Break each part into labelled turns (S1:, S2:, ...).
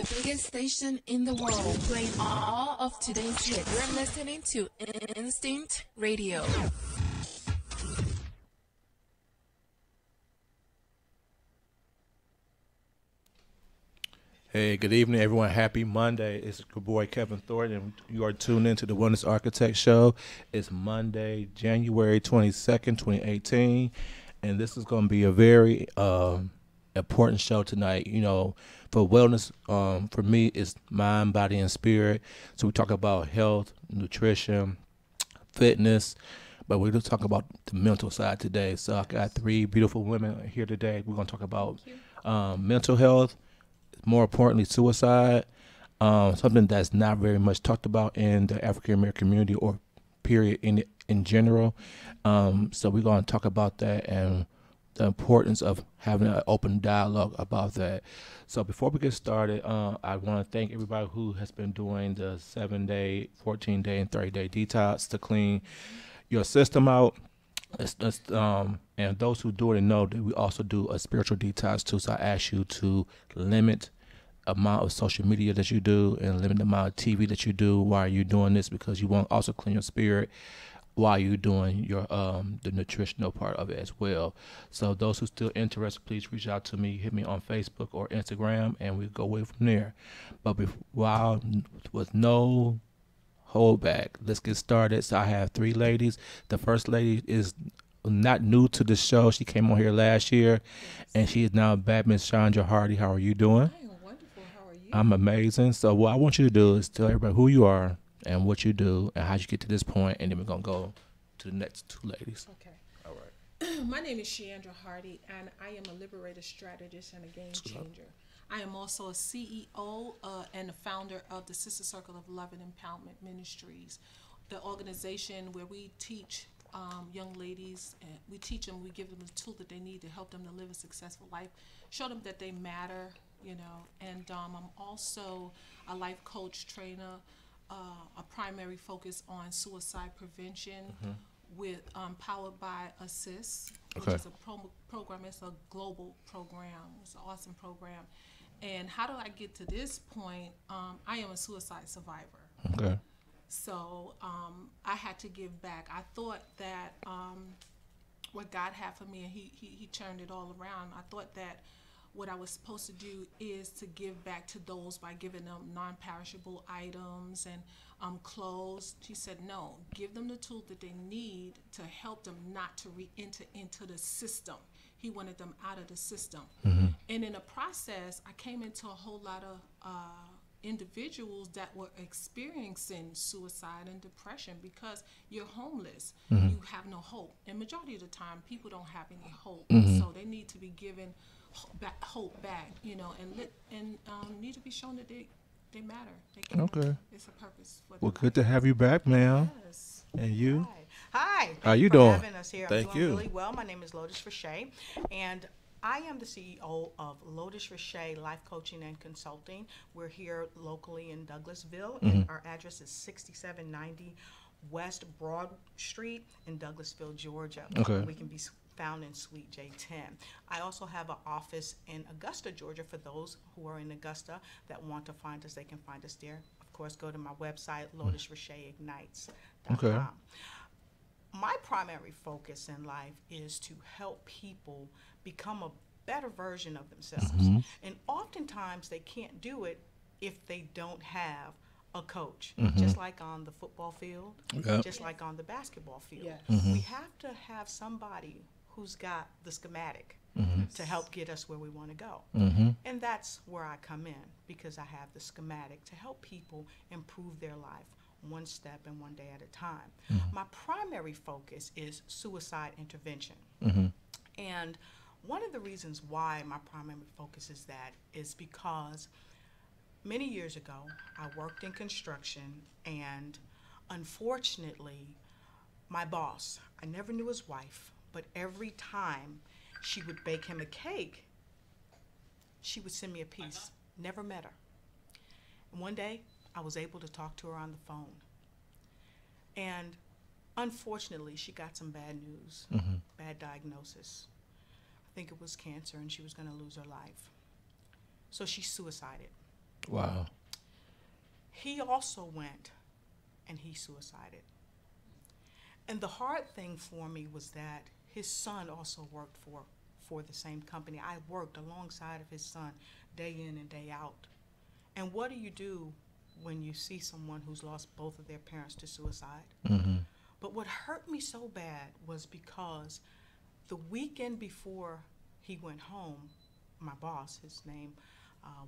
S1: the biggest station in the world, playing all of today's hits. You're listening to Instinct Radio.
S2: Hey, good evening, everyone. Happy Monday. It's your boy Kevin Thornton, and you are tuned into the Wellness Architect Show. It's Monday, January 22nd, 2018, and this is going to be a very important show tonight. You know, for wellness, for me, it's mind, body, and spirit. So we talk about health, nutrition, fitness, but we're going to talk about the mental side today. So I got three beautiful women here today. We're going to talk about mental health, more importantly, suicide, something that's not very much talked about in the African American community or period in general. So we're going to talk about that and the importance of having an open dialogue about that. So before we get started, I want to thank everybody who has been doing the 7-day, 14-day, and 30-day detox to clean your system out. And those who do it know that we also do a spiritual detox too. So I ask you to limit amount of social media that you do and limit the amount of TV that you do while you're doing this, because you want to also clean your spirit while you're doing your the nutritional part of it as well. So those who still interested, please reach out to me, hit me on Facebook or Instagram, and we'll go away from there. But while with no hold back, let's get started. So I have three ladies. The first lady is not new to the show. She came on here last year, and she is now back. Miss Chandra Hardy, how are you doing?
S3: I am wonderful. How are you?
S2: I'm amazing. So what I want you to do is tell everybody who you are and what you do and how you get to this point, and then we're gonna go to the next two ladies.
S3: Okay.
S2: All right.
S3: My name is Chandra Hardy, and I am a liberator strategist and a game changer. I am also a CEO and the founder of the Sister Circle of Love and Empowerment Ministries, the organization where we teach young ladies, and we teach them, we give them the tool that they need to help them to live a successful life, show them that they matter, you know. And I'm also a life coach trainer, a primary focus on suicide prevention with powered by Assist, which
S2: Okay.
S3: is a program. It's a global program. It's an awesome program. And how do I get to this point? I am a suicide survivor.
S2: Okay.
S3: So I had to give back. I thought that what God had for me, and he turned it all around. I thought that what I was supposed to do is to give back to those by giving them non-perishable items and clothes. He said, no, give them the tools that they need to help them not to re-enter into the system. He wanted them out of the system. And in the process, I came into a whole lot of individuals that were experiencing suicide and depression because you're homeless. You have no hope. And majority of the time, people don't have any hope. So they need to be given hope back, you know, and need to be shown that they matter. They can.
S2: Okay.
S3: It's a purpose for
S2: Well,
S3: their
S2: good to have you back, ma'am.
S3: life. Yes.
S2: And you?
S4: Hi.
S2: How you
S4: Thank you
S2: doing?
S4: for having us here.
S2: Thank
S4: I'm doing
S2: you.
S4: really well. My name is Lotus Riche, and I am the CEO of Lotus Riche Life Coaching and Consulting. We're here locally in Douglasville, and our address is 6790 West Broad Street in Douglasville, Georgia.
S2: Okay.
S4: We can be found in Suite J10. I also have an office in Augusta, Georgia. For those who are in Augusta that want to find us, they can find us there. Of course, go to my website, lotusricheignites.com.
S2: Okay.
S4: My primary focus in life is to help people become a better version of themselves. And oftentimes they can't do it if they don't have a coach, just like on the football field,
S2: Yep.
S4: just like on the basketball field.
S3: Yes.
S4: We have to have somebody who's got the schematic to help get us where we want to go. And that's where I come in, because I have the schematic to help people improve their life one step and one day at a time. My primary focus is suicide intervention. And one of the reasons why my primary focus is that is because many years ago, I worked in construction, and unfortunately, my boss, I never knew his wife, but every time she would bake him a cake, she would send me a piece. Never met her. And one day, I was able to talk to her on the phone. And unfortunately, she got some bad news, bad diagnosis. I think it was cancer, and she was going to lose her life. So she suicided.
S2: Wow.
S4: He also went and he suicided. And the hard thing for me was that his son also worked for the same company. I worked alongside of his son day in and day out. And what do you do when you see someone who's lost both of their parents to suicide?
S2: Mm-hmm.
S4: But what hurt me so bad was because the weekend before he went home, my boss, his name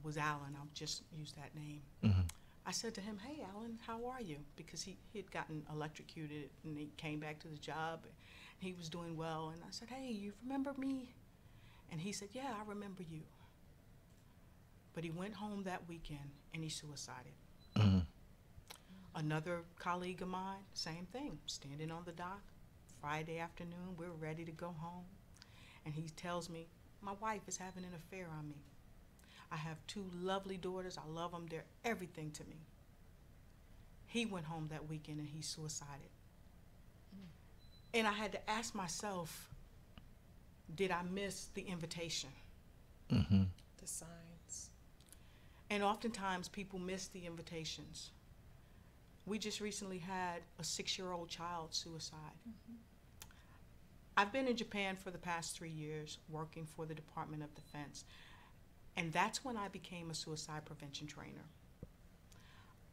S4: was Alan, I'll just use that name.
S2: Mm-hmm.
S4: I said to him, "Hey, Alan, how are you?" Because he had gotten electrocuted and he came back to the job. He was doing well. And I said, "Hey, you remember me?" And he said, "Yeah, I remember you." But he went home that weekend and he suicided.
S2: Mm-hmm.
S4: Another colleague of mine, same thing, standing on the dock, Friday afternoon, we're ready to go home. And he tells me, "My wife is having an affair on me. I have 2 lovely daughters. I love them. They're everything to me." He went home that weekend and he suicided. And I had to ask myself, did I miss the invitation?
S2: Mm-hmm.
S3: The signs.
S4: And oftentimes people miss the invitations. We just recently had a 6-year-old child suicide. I've been in Japan for the past 3 years working for the Department of Defense. And that's when I became a suicide prevention trainer.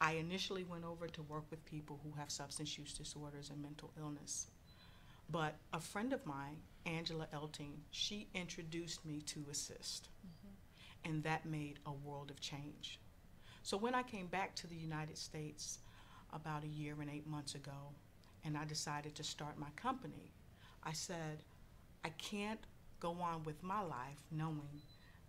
S4: I initially went over to work with people who have substance use disorders and mental illness. But a friend of mine, Angela Elting, she introduced me to ASSIST. And that made a world of change. So when I came back to the United States about 1 year and 8 months ago, and I decided to start my company, I said, I can't go on with my life knowing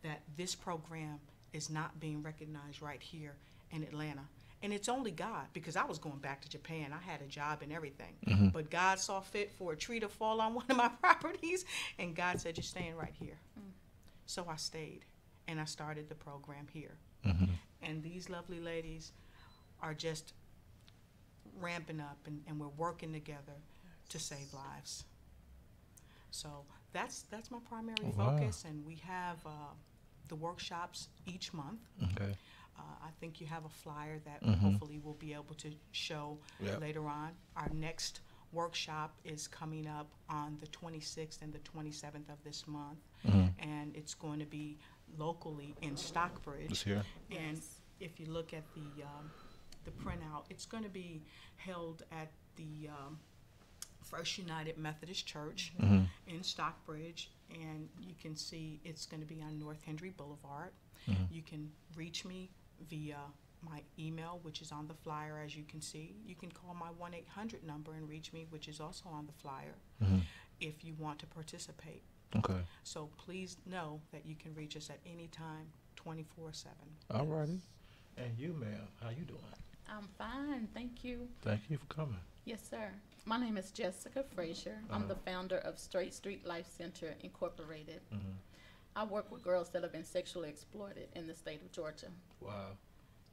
S4: that this program is not being recognized right here in Atlanta. And it's only God, because I was going back to Japan. I had a job and everything.
S2: Mm-hmm.
S4: But God saw fit for a tree to fall on one of my properties, and God said, "You're staying right here." So I stayed, and I started the program here.
S2: Mm-hmm.
S4: And these lovely ladies are just ramping up, and we're working together to save lives. So that's my primary
S2: Wow.
S4: focus, and we have the workshops each month.
S2: Okay.
S4: I think you have a flyer that
S2: Mhm.
S4: hopefully we'll be able to show
S2: Yep.
S4: later on. Our next workshop is coming up on the 26th and the 27th of this month,
S2: Mhm.
S4: and it's going to be locally in Stockbridge.
S2: It's here.
S4: And
S3: Yes.
S4: if you look at the printout, it's going to be held at the First United Methodist Church
S2: Mhm.
S4: in Stockbridge, and you can see it's going to be on North Henry Boulevard.
S2: Mhm.
S4: You can reach me via my email, which is on the flyer, as you can see. You can call my 1-800 number and reach me, which is also on the flyer,
S2: Mhm.
S4: if you want to participate.
S2: Okay.
S4: So please know that you can reach us at any time, 24/7.
S2: All righty. And you, ma'am, how you doing?
S5: I'm fine, thank you.
S2: Thank you for coming.
S5: Yes, sir. My name is Jessica Frazier. I'm the
S2: Uh-huh.
S5: founder of Straight Street Life Center Incorporated.
S2: Mhm.
S5: I work with girls that have been sexually exploited in the state of Georgia.
S2: Wow.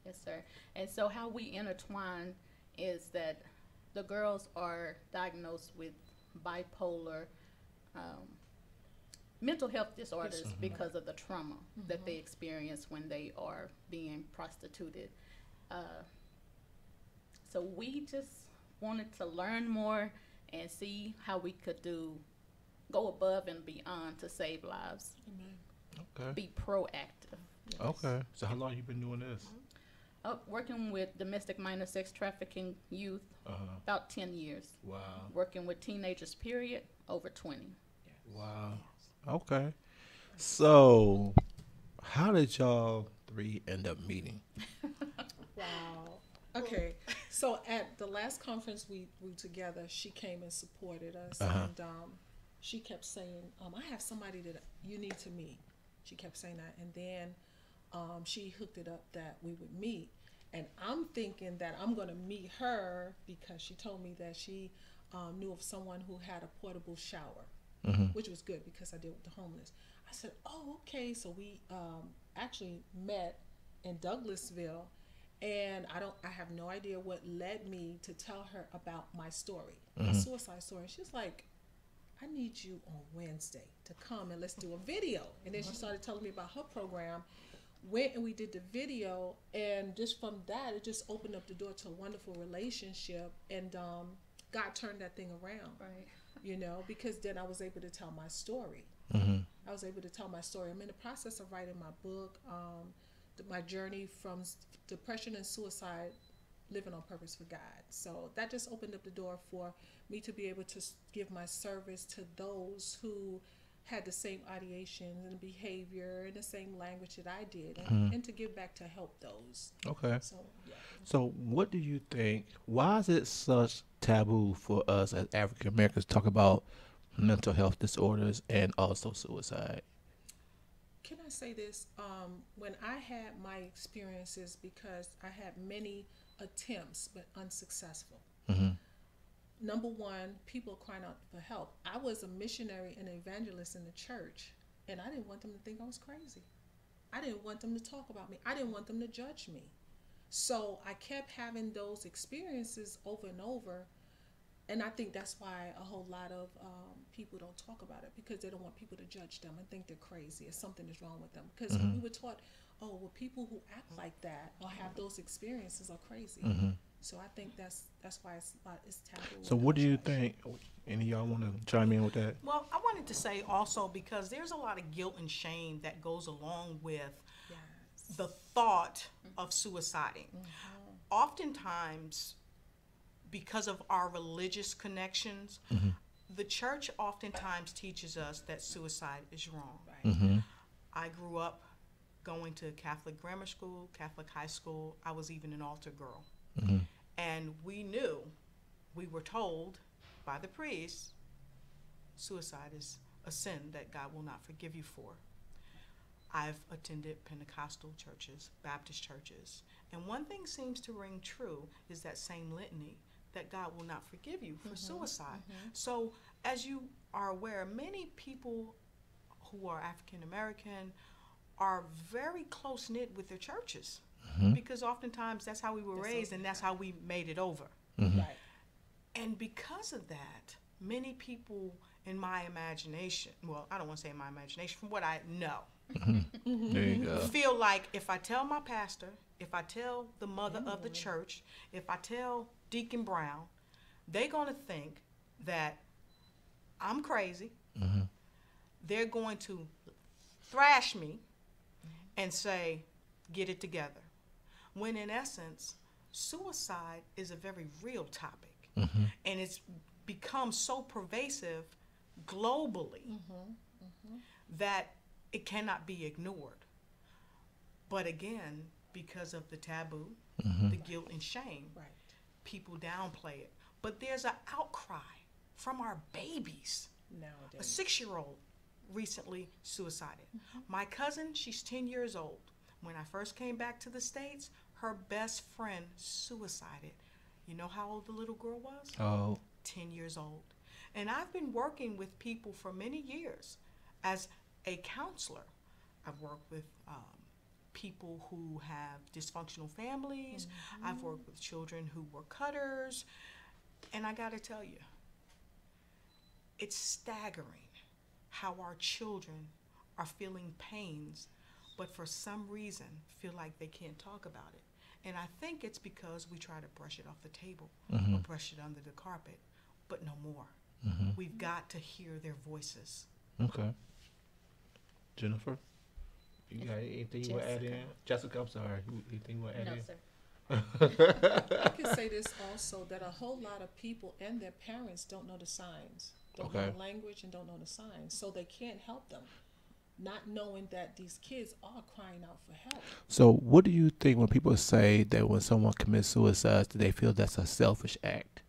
S5: Yes, sir. And so how we intertwine is that the girls are diagnosed with bipolar, mental health disorders
S2: Mhm.
S5: because of the trauma that they experience when they are being prostituted. So we just wanted to learn more and see how we could go above and beyond to save lives,
S3: Amen.
S2: Okay.
S5: be proactive.
S2: Okay. So how long you been doing this?
S5: Working with domestic minor sex trafficking youth,
S2: Uh-huh.
S5: about 10 years.
S2: Wow.
S5: Working with teenagers, period, over 20.
S2: Wow. Okay. So, how did y'all 3 end up meeting?
S3: Wow. Okay. So at the last conference we were together, she came and supported us,
S2: Uh-huh.
S3: and she kept saying, "I have somebody that you need to meet." She kept saying that, and then she hooked it up that we would meet, and I'm thinking that I'm going to meet her because she told me that she knew of someone who had a portable shower,
S2: Mhm.
S3: which was good because I deal with the homeless. I said, "Oh, okay." So we actually met in Douglasville, and I have no idea what led me to tell her about my story, my suicide story. She's like, "I need you on Wednesday to come and let's do a video." And then she started telling me about her program, went and we did the video, and just from that, it just opened up the door to a wonderful relationship, and God turned that thing around.
S5: Right.
S3: You know, because then I was able to tell my story. I was able to tell my story. I'm in the process of writing my book, my journey from depression and suicide, living on purpose for God. So that just opened up the door for me to be able to give my service to those who had the same ideations and behavior and the same language that I did, and to give back to help those.
S2: Okay.
S3: So, yeah.
S2: So what do you think, why is it such taboo for us as African Americans to talk about mental health disorders and also suicide?
S3: Can I say this? When I had my experiences, because I had many attempts but unsuccessful. Number one, people crying out for help. I was a missionary and evangelist in the church, and I didn't want them to think I was crazy. I didn't want them to talk about me. I didn't want them to judge me. So I kept having those experiences over and over, and I think that's why a whole lot of people don't talk about it, because they don't want people to judge them and think they're crazy or something is wrong with them. Because we were taught, oh, well, people who act like that or have those experiences are crazy. So I think that's why it's taboo.
S2: So what do you think? Any of y'all want to chime in with that?
S4: Well, I wanted to say also, because there's a lot of guilt and shame that goes along with
S3: Yes.
S4: the thought of suiciding. Oftentimes, because of our religious connections, the church oftentimes teaches us that suicide is wrong.
S3: Right.
S4: I grew up going to Catholic grammar school, Catholic high school. I was even an altar girl. And we were told by the priests, suicide is a sin that God will not forgive you for. I've attended Pentecostal churches, Baptist churches, and one thing seems to ring true is that same litany, that God will not forgive you for suicide. So, as you are aware, many people who are African American are very close-knit with their churches, because oftentimes that's how we were raised, and that's how we made it over.
S3: Right.
S4: And because of that, many people in my imagination, well, I don't want to say in my imagination, from what I know,
S2: There you go.
S4: feel like if I tell my pastor, if I tell the mother of the church, if I tell Deacon Brown, they're going to think that I'm crazy. They're going to thrash me and say, get it together. When in essence, suicide is a very real topic. And it's become so pervasive globally that it cannot be ignored. But again, because of the taboo, the guilt and shame,
S3: Right.
S4: people downplay it. But there's an outcry from our babies. A
S3: Nowadays.
S4: 6-year-old recently suicided. My cousin, she's 10 years old. When I first came back to the States, her best friend suicided. You know how old the little girl was?
S2: Oh,
S4: 10 years old. And I've been working with people for many years as a counselor. I've worked with people who have dysfunctional families. I've worked with children who were cutters. And I got to tell you, it's staggering how our children are feeling pains, but for some reason feel like they can't talk about it. And I think it's because we try to brush it off the table or brush it under the carpet, but no more. We've got to hear their voices.
S2: okay. Jennifer, you got anything you want to add in? Jessica, I'm sorry. Anything you want to add
S5: No,
S2: in?
S5: sir.
S3: I can say this also, that a whole lot of people and their parents don't know the signs, don't know
S2: Okay.
S3: the language and don't know the signs, so they can't help them, not knowing that these kids are crying out for help.
S2: So what do you think when people say that when someone commits suicide, do they feel that's a selfish act?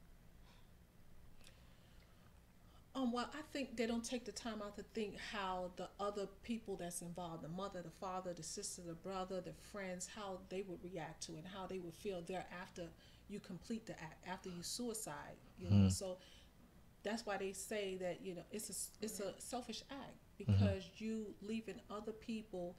S3: Well, I think they don't take the time out to think how the other people that's involved, the mother, the father, the sister, the brother, the friends, how they would react to it, how they would feel thereafter you complete the act, after you suicide, you know. So that's why they say that, you know, it's a selfish act, because you leaving other people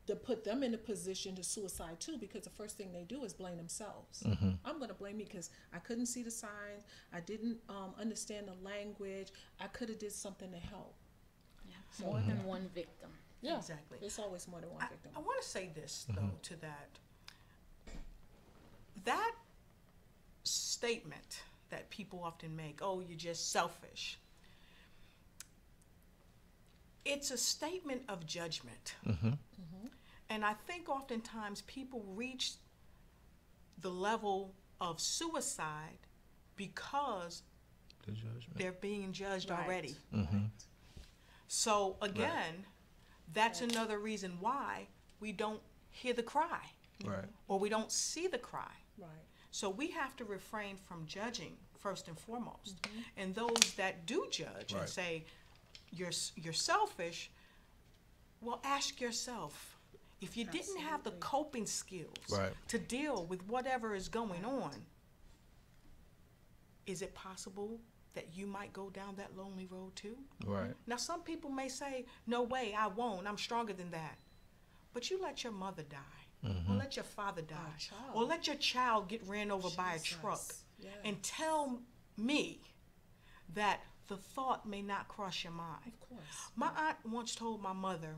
S3: to put them in a position to suicide too, because the first thing they do is blame themselves. I'm going to blame me because I couldn't see the signs, I didn't understand the language, I could have did something to help.
S5: More than one victim.
S3: Yeah,
S4: Exactly.
S3: it's always more than one victim.
S4: I want to say this, though, to that. That statement that people often make, oh, you're just selfish. It's a statement of judgment. And I think oftentimes people reach the level of suicide because
S2: The judgment.
S4: they're being judged
S3: Right.
S4: already.
S2: Mm-hmm.
S4: So again, that's another reason why we don't hear the cry
S2: Right.
S4: or we don't see the cry.
S3: Right.
S4: So we have to refrain from judging first and foremost. And those that do judge and
S2: Right.
S4: say you're selfish, well, ask yourself, if you didn't have the
S3: Absolutely.
S4: coping skills
S2: Right.
S4: to deal with whatever is going on, is it possible that you might go down that lonely road too?
S2: Right.
S4: Now, some people may say, no way, I won't. I'm stronger than that. But you let your mother die, or let your father die,
S3: child.
S4: or let your child get ran over by a truck,
S3: Jesus. Yeah.
S4: and tell me that the thought may not cross your mind.
S3: Of course.
S4: My aunt once told my mother,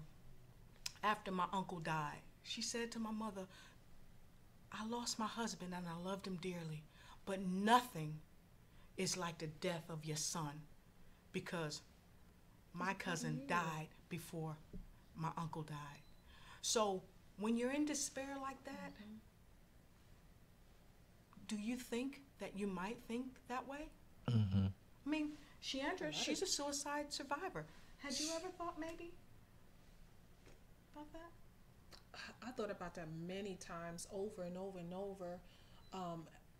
S4: after my uncle died, she said to my mother, I lost my husband and I loved him dearly, but nothing is like the death of your son, because my cousin died before my uncle died. So when you're in despair like that, do you think that you might think that way?
S2: Mm-hmm.
S4: I mean, Sheandra, she's a suicide survivor. Had you ever thought maybe about that?
S3: I thought about that many times, over and over and over.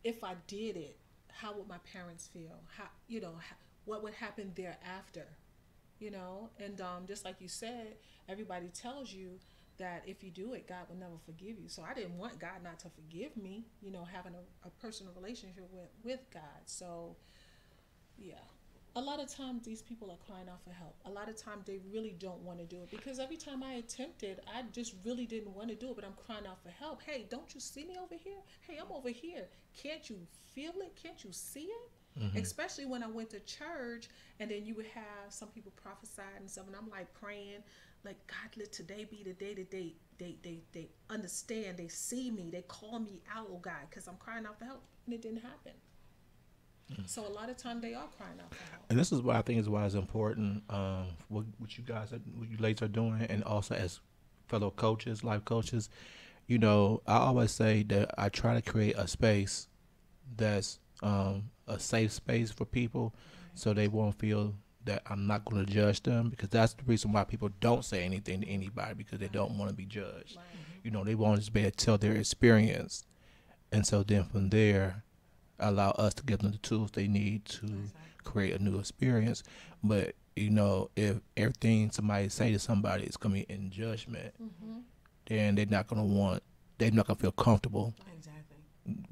S3: If I did it, how would my parents feel? What would happen thereafter? And just like you said, everybody tells you that if you do it, God will never forgive you. So I didn't want God not to forgive me, having a personal relationship with God. So, yeah. A lot of times these people are crying out for help. A lot of times they really don't want to do it, because every time I attempted, I just really didn't want to do it, but I'm crying out for help. Hey, don't you see me over here? Hey, I'm over here. Can't you feel it? Can't you see it? Especially when I went to church, and then you would have some people prophesy and stuff, and I'm like praying, like, God, let today be the day that they understand, they see me, they call me out, oh God, because I'm crying out for help, and it didn't happen. So a lot of time they are crying out for help.
S2: And this is why I think is why it's important, what you guys, what you ladies are doing, and also as fellow coaches, life coaches. I always say that I try to create a space that's a safe space for people, so they won't feel that I'm not going to judge them, because that's the reason why people don't say anything to anybody, because they don't want to be judged. They want to just be able to tell their experience, and so then from there, allow us to give them the tools they need to create a new experience. But if everything somebody say to somebody is going to be in judgment, then they're not going to feel comfortable
S4: Exactly.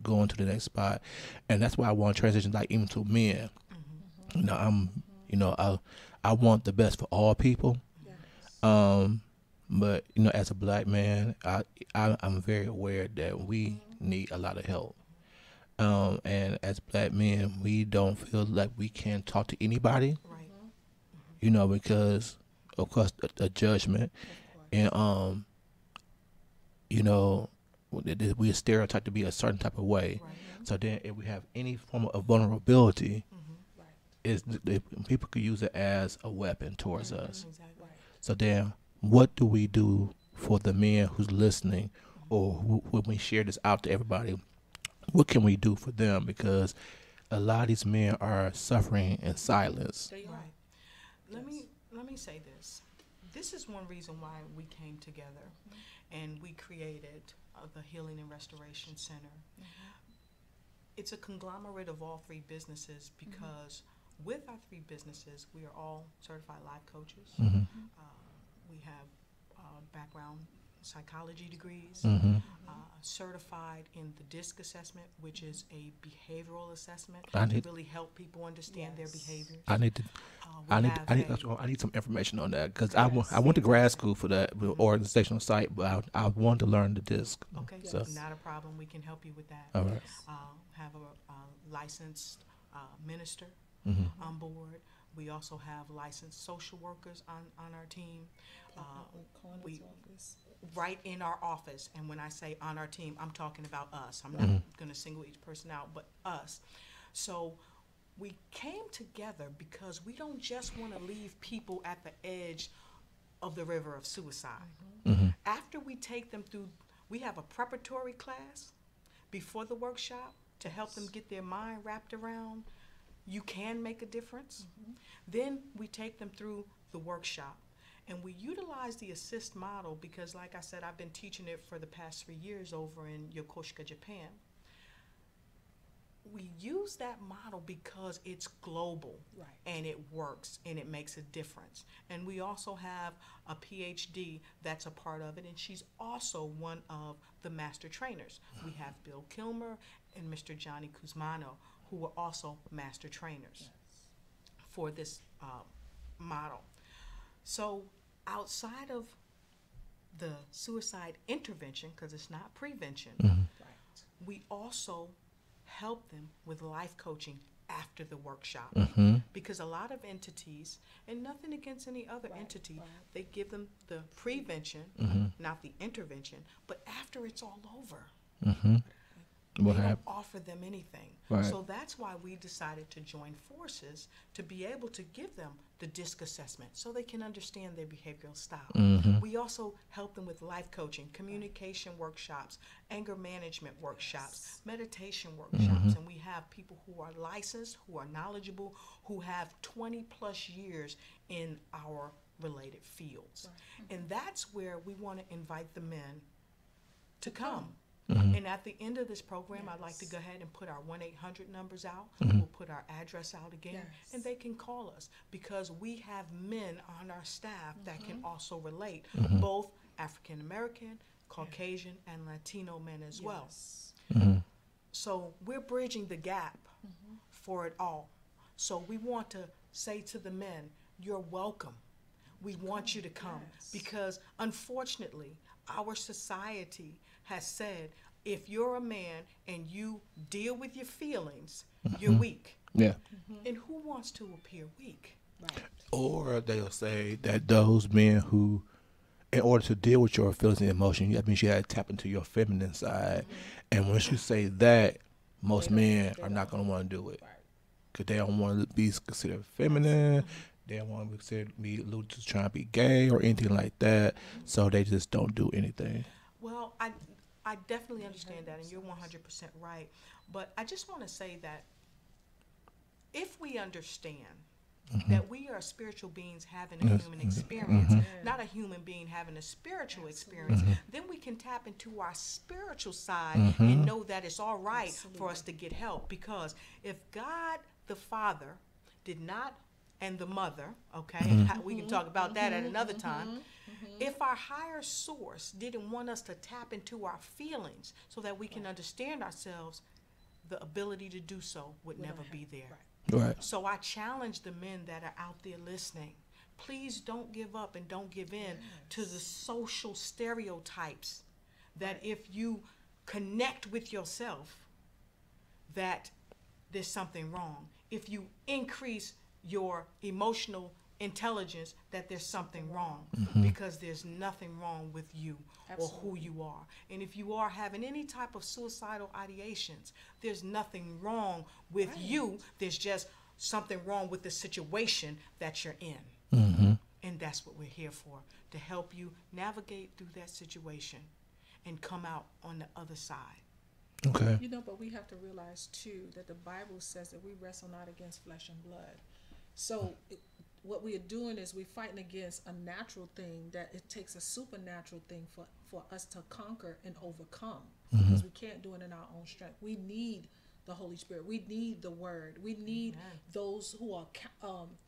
S2: going to the next spot. And that's why I want to transition, like, even to men. I want the best for all people. But as a black man, I'm very aware that we need a lot of help. And as black men, we don't feel like we can talk to anybody,
S4: Right.
S2: because of course the judgment, and we are stereotyped to be a certain type of way.
S4: Right.
S2: So then, if we have any form of vulnerability, people could use it as a weapon towards us.
S4: Exactly.
S2: So then, what do we do for the men who's listening, or when we share this out to everybody? What can we do for them? Because a lot of these men are suffering in silence.
S3: They are.
S4: Right. Let me say this. This is one reason why we came together, and we created the Healing and Restoration Center. It's a conglomerate of all three businesses, because with our three businesses, we are all certified life coaches. We have background psychology degrees, certified in the DISC assessment, which is a behavioral assessment to really help people understand their behaviors.
S2: I need some information on that, because I went to grad school for that, with organizational psych, but I wanted to learn the DISC.
S4: Okay,
S2: So,
S4: not a problem. We can help you with that.
S2: all right.
S4: Have a licensed minister on board. We also have licensed social workers on our team. we right in our office. And when I say on our team, I'm talking about us. I'm not going to single each person out, but us. So we came together because we don't just want to leave people at the edge of the river of suicide. After we take them through, we have a preparatory class before the workshop to help them get their mind wrapped around you can make a difference. Then we take them through the workshop. And we utilize the assist model because, like I said, I've been teaching it for the past 3 years over in Yokosuka, Japan. We use that model because it's global,
S3: Right.
S4: and it works and it makes a difference. And we also have a PhD that's a part of it, and she's also one of the master trainers. We have Bill Kilmer and Mr. Johnny Kuzmano, who are also master trainers for this model. So outside of the suicide intervention, because it's not prevention,
S3: Right.
S4: we also help them with life coaching after the workshop. Because a lot of entities, and nothing against any other entity, they give them the prevention, not the intervention, but after it's all over,
S2: What
S4: they don't
S2: happened?
S4: offer them anything.
S2: Right.
S4: So that's why we decided to join forces to be able to give them the DISC assessment so they can understand their behavioral style. We also help them with life coaching, communication workshops, anger management workshops, meditation workshops, and we have people who are licensed, who are knowledgeable, who have 20 plus years in our related fields. And that's where we want to invite the men to come. And at the end of this program, I'd like to go ahead and put our 1-800 numbers out. We'll put our address out again, and they can call us because we have men on our staff that can also relate, both African American, Caucasian, and Latino men as well. So we're bridging the gap for it all. So we want to say to the men, you're welcome. We want you to come because unfortunately, our society has said, if you're a man and you deal with your feelings, you're weak.
S2: Yeah.
S4: And who wants to appear weak?
S3: Right.
S2: Or they'll say that those men who, in order to deal with your feelings and emotions, that means you had to tap into your feminine side. And once you say that, most men are not going to want to do it. Because they don't want to be considered feminine. They don't want to be considered alluded to trying to be gay or anything like that. So they just don't do anything.
S4: Well, I definitely understand that, and you're 100% right. But I just want to say that if we understand that we are spiritual beings having a human experience, not a human being having a spiritual experience, then we can tap into our spiritual side and know that it's all right for us to get help. Because if God the Father did not, and the mother, okay, we can talk about that at another time. If our higher source didn't want us to tap into our feelings so that we can understand ourselves, the ability to do so would never be there.
S2: Right.
S4: So I challenge the men that are out there listening. Please don't give up and don't give in to the social stereotypes that if you connect with yourself, that there's something wrong. If you increase your emotional intelligence, that there's something wrong, because there's nothing wrong with you or who you are. And if you are having any type of suicidal ideations, there's nothing wrong with you. There's just something wrong with the situation that you're in. And that's what we're here for, to help you navigate through that situation and come out on the other side.
S2: Okay.
S3: You know, but we have to realize too that the Bible says that we wrestle not against flesh and blood. So what we are doing is we're fighting against a natural thing, that it takes a supernatural thing for us to conquer and overcome, because we can't do it in our own strength. We need the Holy Spirit. We need the Word. We need those who are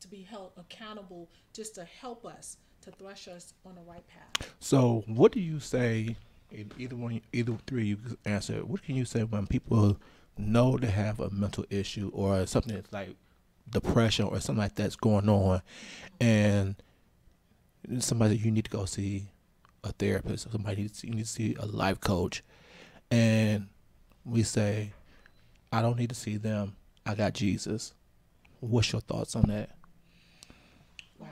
S3: to be held accountable, just to help us, to thrust us on the right path.
S2: So what do you say, either three you can answer, what can you say when people know they have a mental issue or something that's like depression or something like that's going on, and somebody you need to go see a therapist, or somebody you need to see a life coach, and we say, I don't need to see them, I got Jesus. What's your thoughts on that?
S3: Wow.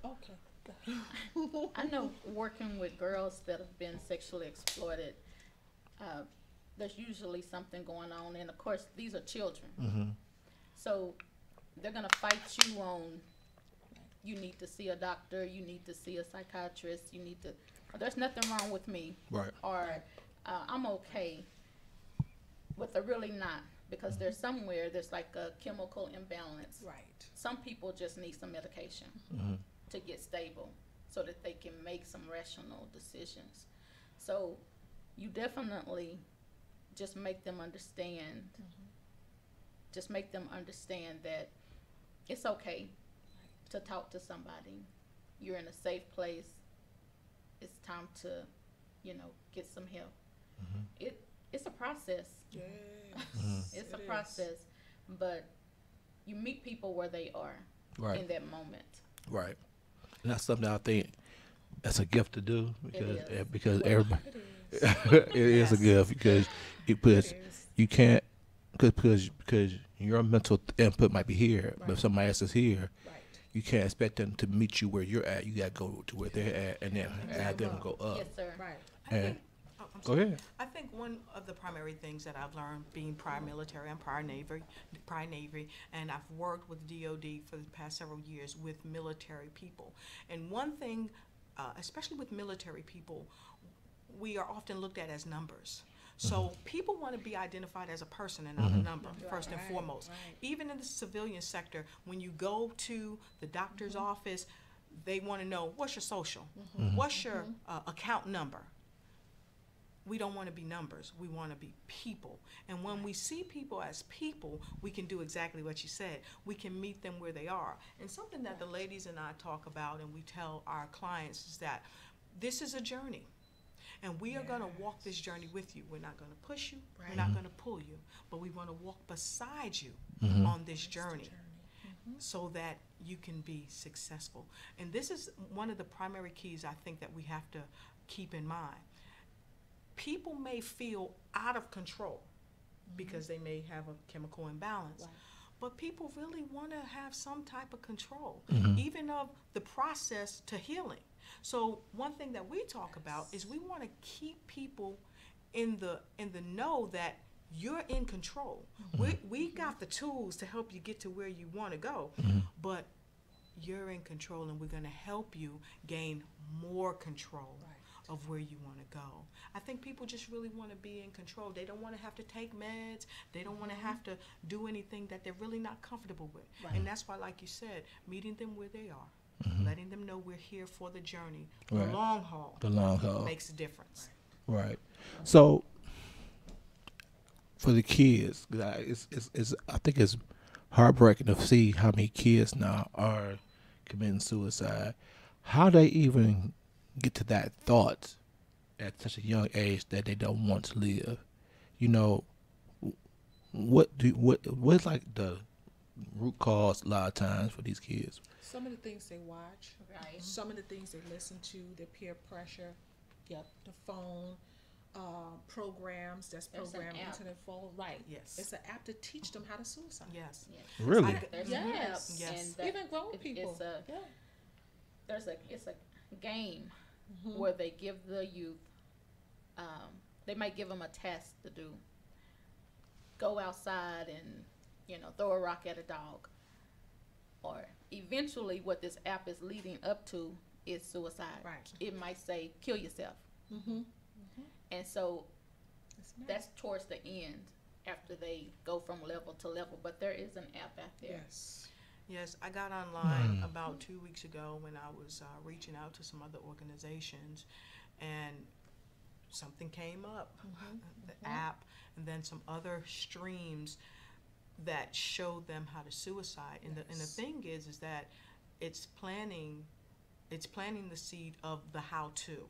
S3: Okay.
S5: I know working with girls that have been sexually exploited, there's usually something going on, and of course, these are children. So they're gonna fight you on. You need to see a doctor. You need to see a psychiatrist. You need to. There's nothing wrong with me.
S2: Right.
S5: Or I'm okay. But they're really not, because there's somewhere there's like a chemical imbalance.
S3: Right.
S5: Some people just need some medication to get stable so that they can make some rational decisions. So you definitely just make them understand. Just make them understand that it's okay to talk to somebody. You're in a safe place. It's time to, get some help. It's a process.
S3: Yes.
S5: It's
S3: It
S5: a
S3: is.
S5: process, but you meet people where they are
S2: Right.
S5: in that moment.
S2: Right. And that's something I think that's a gift to do
S5: is.
S2: because everybody
S3: It is.
S2: it is a gift because
S3: It is.
S2: you can't because your mental input might be here, but if
S3: Right.
S2: somebody else is here,
S3: Right.
S2: you can't expect them to meet you where you're at. You got to go to where they're at, and then have them go up.
S5: Yes, sir.
S3: Right.
S2: And
S4: I'm
S2: go
S4: sorry.
S2: ahead.
S4: I think one of the primary things that I've learned being prior military and prior Navy, and I've worked with DOD for the past several years with military people. And one thing, especially with military people, we are often looked at as numbers. So people want to be identified as a person and not a number, first and
S3: Right,
S4: foremost.
S3: right.
S4: Even in the civilian sector, when you go to the doctor's office, they want to know, what's your social? What's your account number? We don't want to be numbers. We want to be people. And when we see people as people, we can do exactly what you said. We can meet them where they are. And something that the ladies and I talk about and we tell our clients is that this is a journey. And we are going to walk this journey with you. We're not going to push you. We're
S3: Right.
S4: not going to pull you. But we want to walk beside you on this journey so that you can be successful. And this is one of the primary keys I think that we have to keep in mind. People may feel out of control because they may have a chemical imbalance.
S5: Right.
S4: But people really want to have some type of control, even of the process to healing. So one thing that we talk about is we want to keep people in the know that you're in control. We got the tools to help you get to where you want to go, but you're in control, and we're going to help you gain more control of where you want to go. I think people just really want to be in control. They don't want to have to take meds. They don't want to have to do anything that they're really not comfortable with. And that's why, like you said, meeting them where they are, letting them know we're here for the journey, the
S2: Right.
S4: long haul,
S2: The long haul.
S4: makes a difference.
S2: Right. So for the kids, 'cause I think it's heartbreaking to see how many kids now are committing suicide. How they even get to that thought at such a young age that they don't want to live? What's like the root cause a lot of times for these kids?
S3: Some of the things they watch,
S5: Right.
S3: some of the things they listen to, their peer pressure, the phone, programs that's
S5: There's an
S3: programmed
S5: app.
S3: into their phone. Right.
S4: Yes.
S3: It's an app to teach them how to suicide.
S4: Yes.
S5: Yes.
S2: Really?
S5: There's
S3: Yes.
S5: an app,
S4: Yes.
S5: and that
S3: Even grown people.
S5: It's a
S3: Yeah.
S5: it's a game where they give the youth. They might give them a task to do. Go outside and throw a rock at a dog. Or eventually, what this app is leading up to is suicide.
S3: Right.
S5: It might say kill yourself, and so that's towards the end after they go from level to level. But there is an app out there.
S3: Yes.
S4: Yes, I got online about 2 weeks ago when I was reaching out to some other organizations, and something came up, the app, and then some other streams that showed them how to suicide. And the thing is that it's planting the seed of the how-to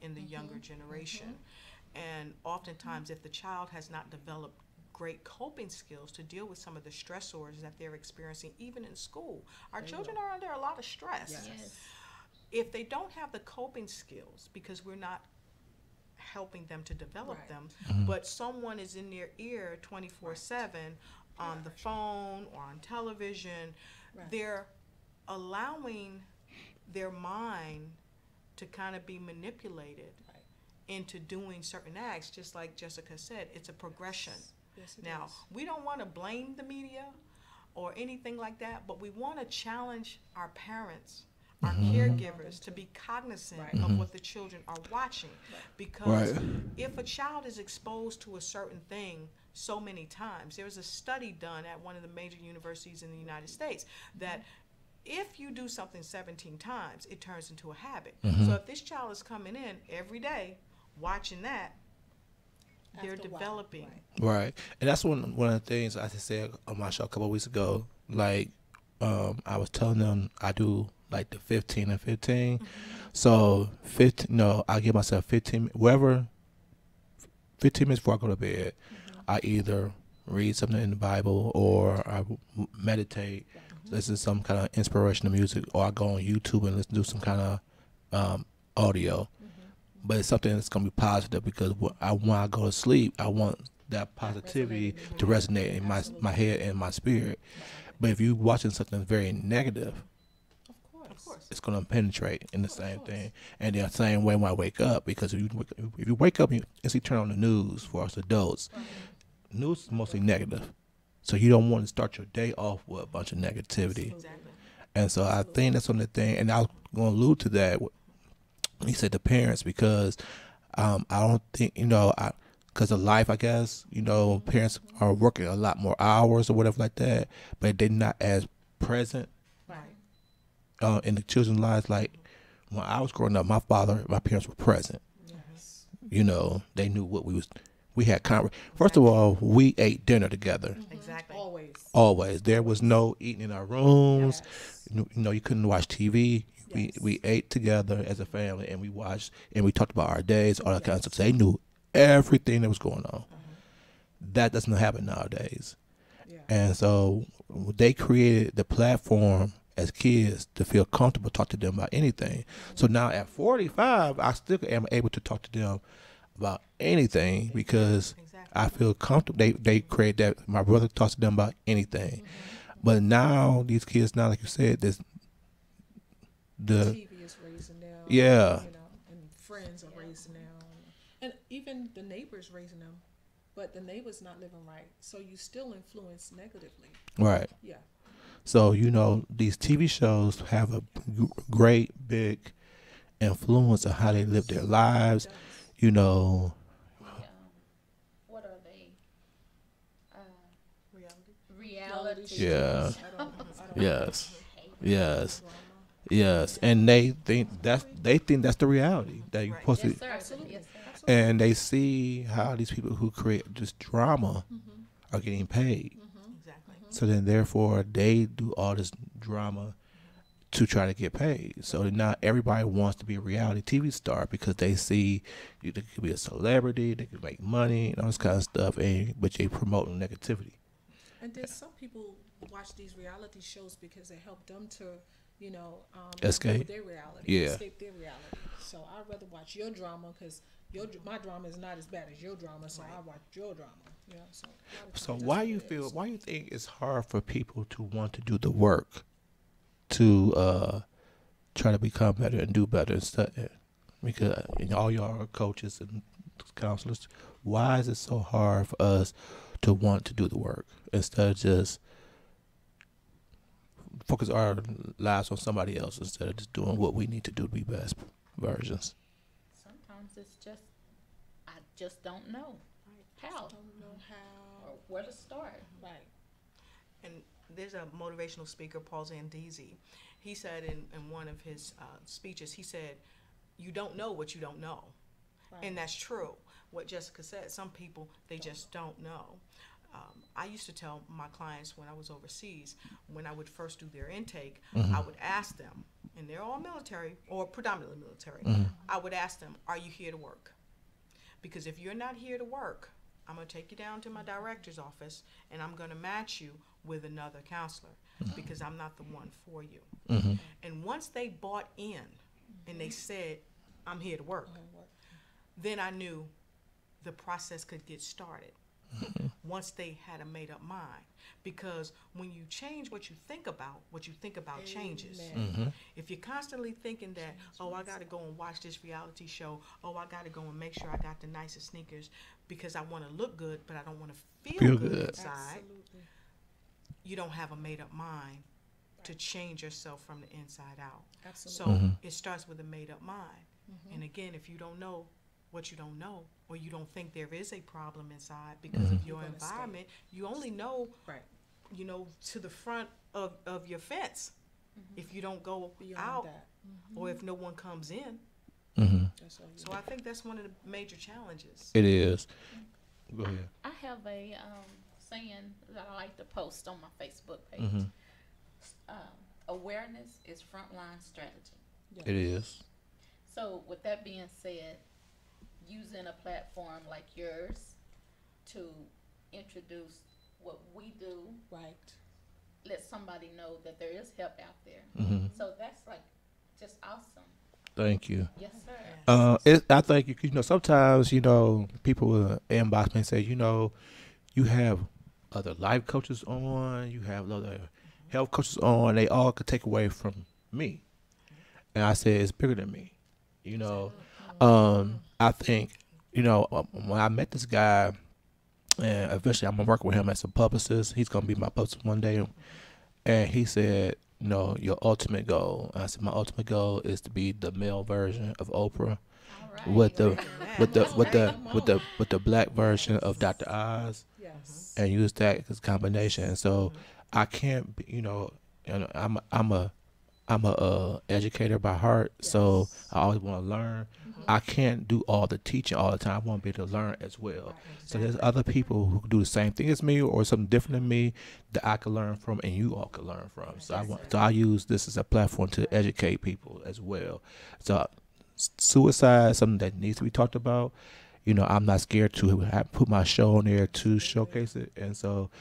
S4: in the younger generation. And oftentimes, if the child has not developed great coping skills to deal with some of the stressors that they're experiencing, even in school, our children are under a lot of stress.
S5: Yes.
S4: If they don't have the coping skills, because we're not helping them to develop
S3: Right.
S4: them, but someone is in their ear 24/7 on the phone or on television,
S3: Right.
S4: they're allowing their mind to kind of be manipulated into doing certain acts. Just like Jessica said, it's a progression.
S3: Yes, it
S4: Now,
S3: is.
S4: we don't want to blame the media or anything like that, but we want to challenge our parents, our caregivers, to be cognizant of what the children are watching. Because if a child is exposed to a certain thing so many times, there was a study done at one of the major universities in the United States that if you do something 17 times, it turns into a habit. So if this child is coming in every day watching that, they're
S3: After a while,
S4: developing.
S2: Right, and that's one of the things I just said on my show a couple of weeks ago. Like, I was telling them I do like the 15 and 15. So 15, no, I give myself 15, wherever 15 minutes before I go to bed. I either read something in the Bible or I meditate, listen to some kind of inspirational music, or I go on YouTube and listen to some kind of audio. But it's something that's going to be positive, because when I go to sleep, I want that positivity to resonate in my head and my spirit. But if you're watching something very negative,
S3: Of course.
S2: it's going to penetrate in the same thing. And the same way when I wake up, because if you wake up and you instantly turn on the news for us adults, news is mostly negative. So you don't want to start your day off with a bunch of negativity.
S4: Exactly.
S2: And so I think that's on the thing. And I was going to allude to that. He said the parents, because I don't think, because of life, I guess, parents are working a lot more hours or whatever like that, but they're not as present in the children's lives. Like when I was growing up, my parents were present.
S3: Yes.
S2: They knew what we had first of all, we ate dinner together.
S4: Exactly.
S2: Always. There was no eating in our rooms.
S3: Yes.
S2: You couldn't watch TV.
S3: Yes.
S2: We ate together as a family, and we watched and we talked about our days, all that kind of stuff. So they knew everything that was going on. That doesn't happen nowadays.
S3: Yeah.
S2: And so they created the platform as kids to feel comfortable to talk to them about anything. So now at 45, I still am able to talk to them about anything, because I feel comfortable. They create that. My brother talks to them about anything. But now these kids, now, like you said, the
S3: TV is raising them.
S2: Yeah.
S3: And friends are raising them. And even the neighbors raising them. But the neighbor's not living right. So you still influence negatively.
S2: right.
S3: Yeah.
S2: So these TV shows have a great big influence on how they live their lives.
S5: What are they?
S4: Reality.
S5: Reality.
S2: Yeah.
S3: I don't
S2: Yes. Yes.
S3: drama.
S2: Yes. And they think that's the reality that you're supposed
S5: Yes,
S2: to.
S5: sir.
S3: Absolutely.
S5: Yes, sir.
S2: And they see how these people who create this drama are getting paid.
S4: Exactly.
S2: So then, therefore, they do all this drama to try to get paid. So now everybody wants to be a reality TV star, because they see they could be a celebrity, they could make money, and all this kind of stuff, but they promoting negativity.
S3: And then some people watch these reality shows because they help them to,
S2: Escape.
S3: with their reality,
S2: Yeah.
S3: escape their reality. So I'd rather watch your drama because my drama is not as bad as your drama. So I watch your drama. So. a lot of
S2: So
S3: times
S2: why
S3: that's
S2: you
S3: what it is.
S2: why you think it's hard for people to want to do the work to try to become better and do better and study? Because all y'all are coaches and counselors. Why is it so hard for us to want to do the work instead of just focus our lives on somebody else, instead of just doing what we need to do to be best versions?
S5: Sometimes it's just, I just don't know how
S3: Don't know how.
S5: or where to start.
S3: Right.
S4: And there's a motivational speaker, Paul Zandisi. He said in one of his speeches, he said, "You don't know what you don't know."
S3: Right.
S4: And that's true. What Jessica said, some people, they just don't know. I used to tell my clients when I was overseas, when I would first do their intake, I would ask them, and they're all military or predominantly military, I would ask them, "Are you here to work?" Because if you're not here to work, I'm going to take you down to my director's office and I'm going to match you with another counselor, because I'm not the one for you. And once they bought in and they said, "I'm here to work," then I knew the process could get started. once they had a made up mind. Because when you change what you think about changes. If you're constantly thinking that, oh, I got to go and watch this reality show, oh, I got to go and make sure I got the nicest sneakers because I want to look good, but I don't want to feel good inside, you don't have a made up mind to change yourself from the inside out.
S3: Absolutely.
S4: So it starts with a made up mind. And again, if you don't know what you don't know, or you don't think there is a problem inside because of your environment, you only know,
S3: Right.
S4: you know, to the front of your fence. If you don't go
S3: Beyond
S4: out,
S3: that.
S4: or if no one comes in.
S3: That's all you
S4: So I think that's one of the major challenges.
S2: It is. Go ahead.
S5: I have a saying that I like to post on my Facebook page. Awareness is frontline strategy.
S2: It is.
S5: So with that being said, using a platform like yours to introduce what we do,
S3: Right.
S5: let somebody know that there is help out there. So that's like just awesome.
S2: Thank you.
S5: Yes, sir.
S2: I think you know sometimes people will inbox me and say you have other life coaches on, you have other health coaches on, they all could take away from me, and I said it's bigger than me. I think when I met this guy, and eventually I'm gonna work with him as a publicist. He's gonna be my publicist one day, and he said, your ultimate goal. I said, my ultimate goal is to be the male version of Oprah,
S5: All right.
S2: with the black version of Dr. Oz,
S3: Yes.
S2: and use that as a combination. So I can't be, I'm a educator by heart, so I always want to learn. I can't do all the teaching all the time. I want to be able to learn as well. So there's other people who do the same thing as me or something different than me that I can learn from, and you all can learn from. So I use this as a platform to educate people as well. So suicide is something that needs to be talked about. I'm not scared to put my show on there to showcase it, and so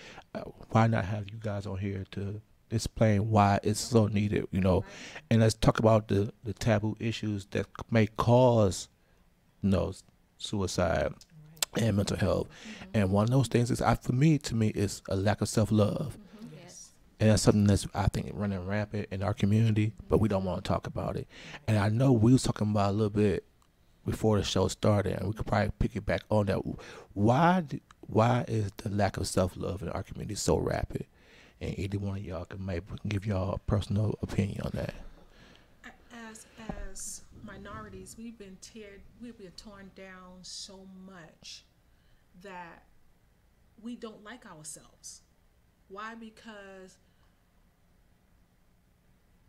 S2: why not have you guys on here to explain why it's so needed, and let's talk about the taboo issues that may cause, suicide and mental health. And one of those things is, to me, is a lack of self-love.
S5: Yes.
S2: And that's something that's, I think, running rampant in our community, but we don't want to talk about it. And I know we was talking about a little bit before the show started, and we could probably pick it back on that. Why is the lack of self-love in our community so rapid? And either one of y'all can maybe give y'all a personal opinion on that.
S3: As minorities, we've been torn down so much that we don't like ourselves. Why? Because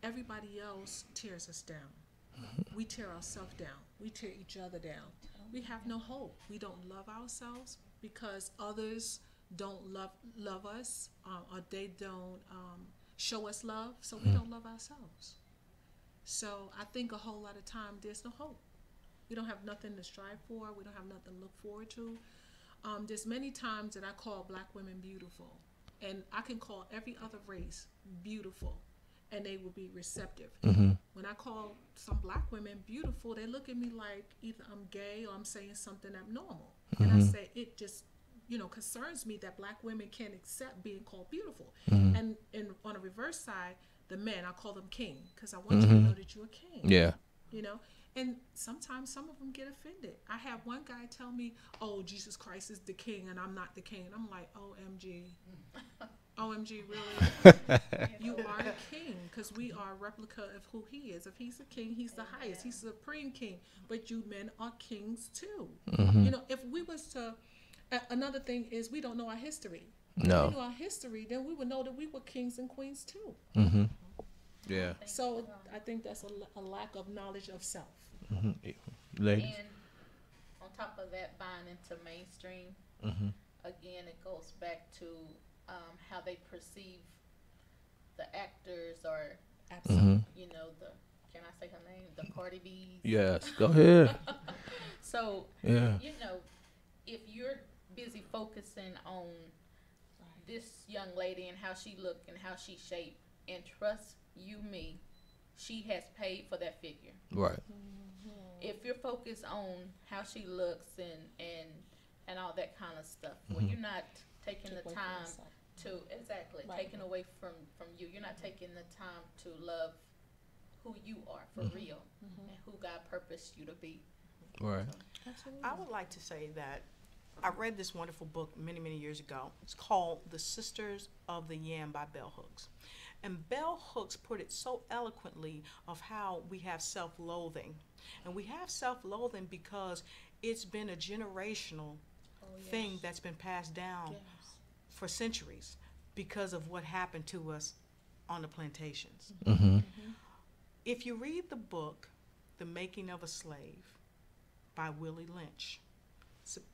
S3: everybody else tears us down. We tear ourselves down. We tear each other down. We have no hope. We don't love ourselves because others don't love us, or they don't show us love, so we don't love ourselves. So I think a whole lot of time there's no hope. We don't have nothing to strive for. We don't have nothing to look forward to. There's many times that I call black women beautiful, and I can call every other race beautiful, and they will be receptive. When I call some black women beautiful, they look at me like either I'm gay or I'm saying something abnormal. And I say it just concerns me that black women can't accept being called beautiful. And on the reverse side, the men, I call them king because I want you to know that you're a king.
S2: Yeah.
S3: And sometimes some of them get offended. I had one guy tell me, oh, Jesus Christ is the king and I'm not the king. And I'm like, OMG. OMG, really? You are the king, because we are a replica of who he is. If he's a king, he's the highest. He's the supreme king. But you men are kings too. If we was to... Another thing is we don't know our history.
S2: No.
S3: If we knew our history, then we would know that we were kings and queens too.
S2: Yeah.
S3: So I think that's a lack of knowledge of self.
S2: Ladies.
S5: And on top of that, buying into mainstream, again, it goes back to how they perceive the actors or,
S3: Absolutely.
S5: can I say her name? The Cardi B's.
S2: Yes. Go ahead.
S5: So,
S2: Yeah.
S5: if you're busy focusing on this young lady and how she look and how she shaped, and trust me, she has paid for that figure.
S2: Right.
S5: If you're focused on how she looks and and all that kind of stuff. When you're not taking the time to taking away from you, you're not taking the time to love who you are for real and who God purposed you to be.
S2: Right.
S4: I would like to say that I read this wonderful book many, many years ago. It's called The Sisters of the Yam by Bell Hooks. And Bell Hooks put it so eloquently of how we have self-loathing. And we have self-loathing because it's been a generational thing that's been passed down for centuries because of what happened to us on the plantations. If you read the book, The Making of a Slave by Willie Lynch,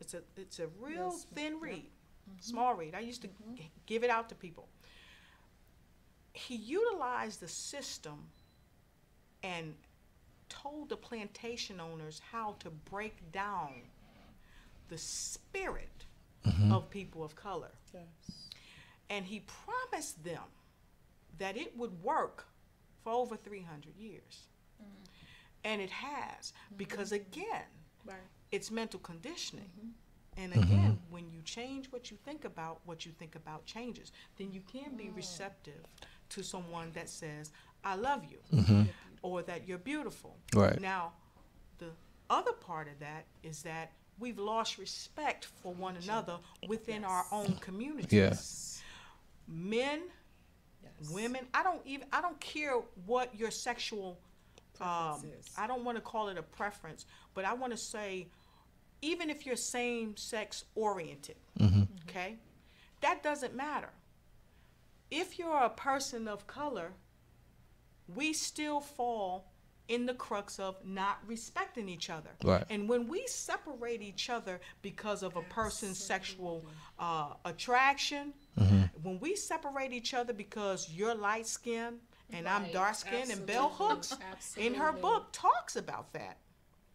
S4: it's a real thin read, small read. I used to give it out to people. He utilized the system and told the plantation owners how to break down the spirit of people of color. And he promised them that it would work for over 300 years. And it has, because again, it's mental conditioning. And again, when you change what you think about changes. Then you can be receptive to someone that says, I love you, or that you're beautiful.
S2: Right.
S4: Now, the other part of that is that we've lost respect for one another within our own communities.
S2: Yes.
S4: Men, women, I don't care what your sexual, I don't want to call it a preference, but I want to say, even if you're same-sex oriented, okay, that doesn't matter. If you're a person of color, we still fall in the crux of not respecting each other.
S2: Right.
S4: And when we separate each other because of a person's sexual attraction, when we separate each other because you're light skinned and I'm dark skinned, and Bell Hooks in her book talks about that.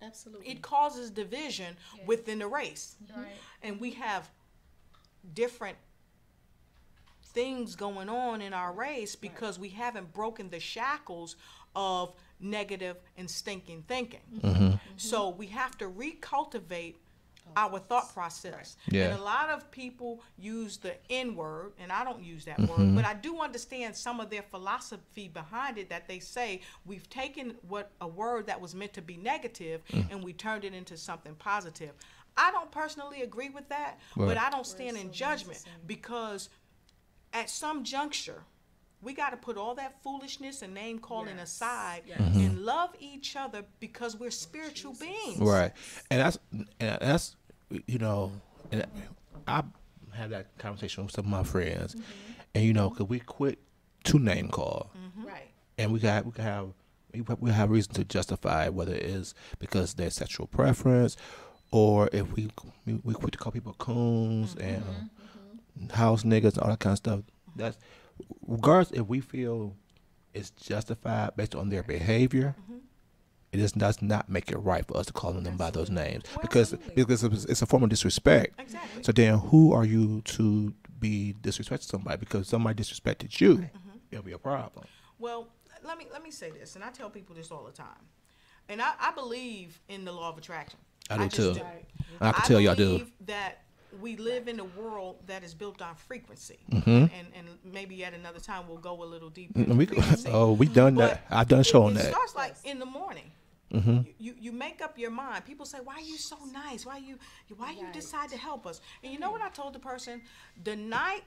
S3: Absolutely.
S4: It causes division within the race. And we have different things going on in our race because we haven't broken the shackles of negative and stinking thinking. So we have to recultivate our thought process.
S2: Yeah.
S4: And a lot of people use the N word, and I don't use that word, but I do understand some of their philosophy behind it, that they say we've taken a word that was meant to be negative and we turned it into something positive. I don't personally agree with that, but I don't stand in judgment, because at some juncture, we got to put all that foolishness and name calling aside and love each other, because we're spiritual beings.
S2: Right. And that's you know, and I had that conversation with some of my friends, and you know, cause we quit to name call,
S5: Right.
S2: and we have reason to justify it, whether it is because their sexual preference, or if we quit to call people coons and house niggas and all that kind of stuff. That's regardless if we feel it's justified based on their behavior. It does not make it right for us to call them by those names, because it's a form of disrespect.
S4: Exactly.
S2: So then, who are you to be disrespecting somebody? Because somebody disrespected you, it'll be a problem.
S4: Well, let me say this, and I tell people this all the time, and I believe in the law of attraction.
S2: I do
S4: just
S2: too. I can tell y'all do.
S4: believe that we live in a world that is built on frequency, and maybe at another time we'll go a little deeper into frequency.
S2: We done
S4: But
S2: that. I've done showing
S4: it
S2: that.
S4: starts like in the morning. You make up your mind. People say, "Why are you so nice? Why you decide to help us?" And you know what I told the person? The night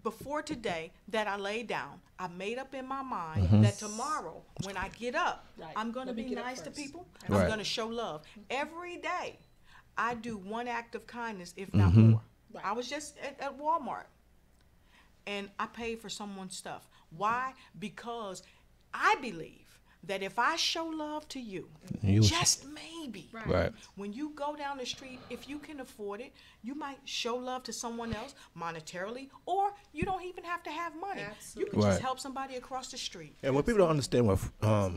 S4: before today that I laid down, I made up in my mind that tomorrow when I get up, I'm going to be nice to people. I'm
S2: Right.
S4: going to show love. Every day I do one act of kindness, if not more. I was just at Walmart and I paid for someone's stuff. Why? Because I believe that if I show love to you, just maybe,
S2: Right.
S4: when you go down the street, if you can afford it, you might show love to someone else monetarily, or you don't even have to have money. You can
S2: Right.
S4: just help somebody across the street.
S2: And what people don't understand with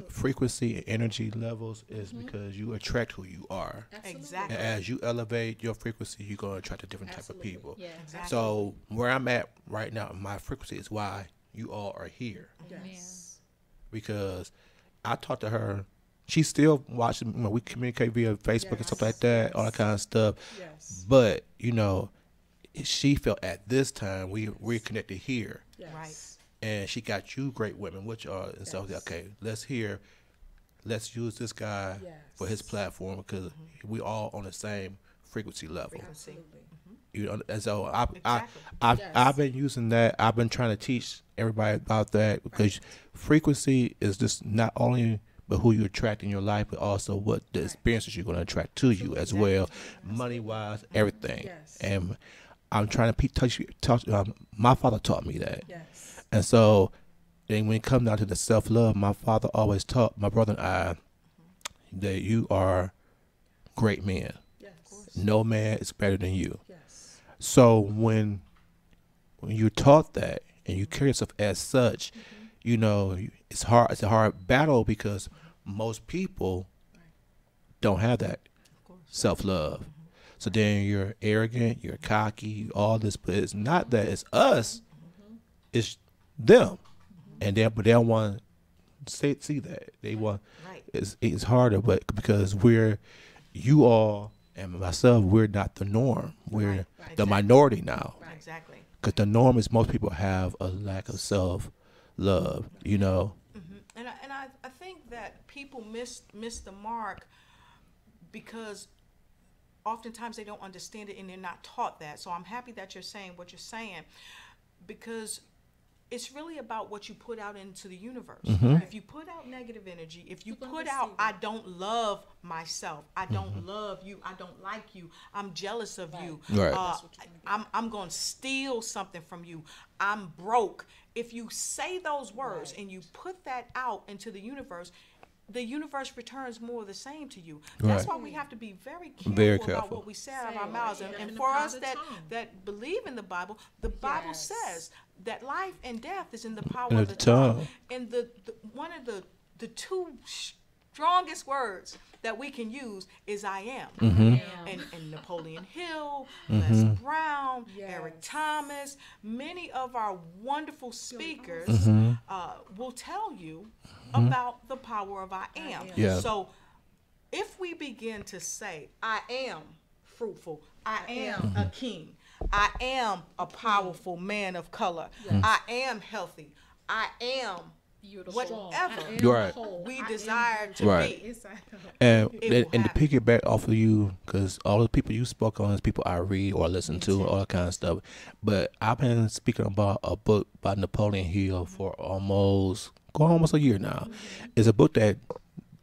S2: frequency and energy levels is because you attract who you are.
S4: Exactly.
S2: And as you elevate your frequency, you're going to attract a different type of people.
S5: Yeah.
S4: Exactly.
S2: So where I'm at right now, my frequency is why you all are here.
S3: Yes.
S2: Because I talked to her she still watches. You know, we communicate via Facebook and stuff like that, all that kind of stuff.
S3: Yes.
S2: But you know, she felt at this time we're connected here,
S3: Yes.
S4: Right.
S2: and she got you great women, which are and so
S3: Yes.
S2: okay, let's use this guy for his
S3: Yes.
S2: platform because we all on the same frequency level.
S3: Absolutely.
S2: You know, and so
S4: Exactly.
S2: I've
S3: Yes.
S2: been using that. I've been trying to teach everybody about that because frequency is just not only but who you attract in your life, but also what the experiences you're going to attract to you as well, money wise, everything.
S3: Yes.
S2: And I'm trying to touch. My father taught me that,
S3: Yes.
S2: and so then when it comes down to the self love, my father always taught my brother and I that you are great men.
S3: Yes.
S2: No man is better than you.
S3: Yes.
S2: So when you're taught that and you carry yourself as such, you know, it's hard. It's a hard battle because most people don't have that self-love. So then you're arrogant, you're cocky, all this, but it's not that. It's us. It's them, and but they don't want to see that. They want.
S4: Right.
S2: It's harder, but because you all and myself, we're not the norm. We're
S4: Right.
S2: the
S4: Exactly.
S2: minority now.
S4: Exactly.
S2: Because the norm is most people have a lack of self-love, you know.
S4: And I think that people miss the mark because oftentimes they don't understand it and they're not taught that. So I'm happy that you're saying what you're saying because it's really about what you put out into the universe. If you put out negative energy, if you
S3: You're gonna
S4: put out,
S3: receive
S4: I
S3: it.
S4: don't love myself, I don't love you, I don't like you, I'm jealous of you,
S2: Right.
S3: That's what you're gonna get.
S4: I'm going to steal something from you, I'm broke. If you say those words and you put that out into the universe returns more of the same to you. That's
S2: Right.
S4: why we have to be very careful,
S2: Very
S4: about
S2: careful.
S4: what we say out of
S3: Say
S4: our
S3: it,
S4: mouths.
S3: right.
S4: And
S3: And
S4: for
S3: the
S4: us
S3: power of
S4: that,
S3: the tongue.
S4: that believe in the Bible
S3: Yes.
S4: says that life and death is in the power
S2: In
S4: of
S2: the
S4: the tongue.
S2: tongue.
S4: And one of the two strongest words that we can use is I am. And Napoleon Hill, Les Brown, Eric
S3: Yes.
S4: Thomas, many of our wonderful speakers will tell you about the power of I am.
S2: Yeah.
S4: So if we begin to say, I am fruitful, I am a king, I am a powerful man of color, I am healthy, I am
S5: Beautiful.
S4: whatever
S3: I am
S2: You're right.
S3: whole.
S4: we
S3: I am
S4: desire to
S2: Right.
S4: be.
S3: Inside out.
S2: And
S4: It will
S2: and to
S4: happen.
S2: piggyback off of you, because all the people you spoke on is people I read or listen to, all that kind of stuff. But I've been speaking about a book by Napoleon Hill for almost a year now. It's a book that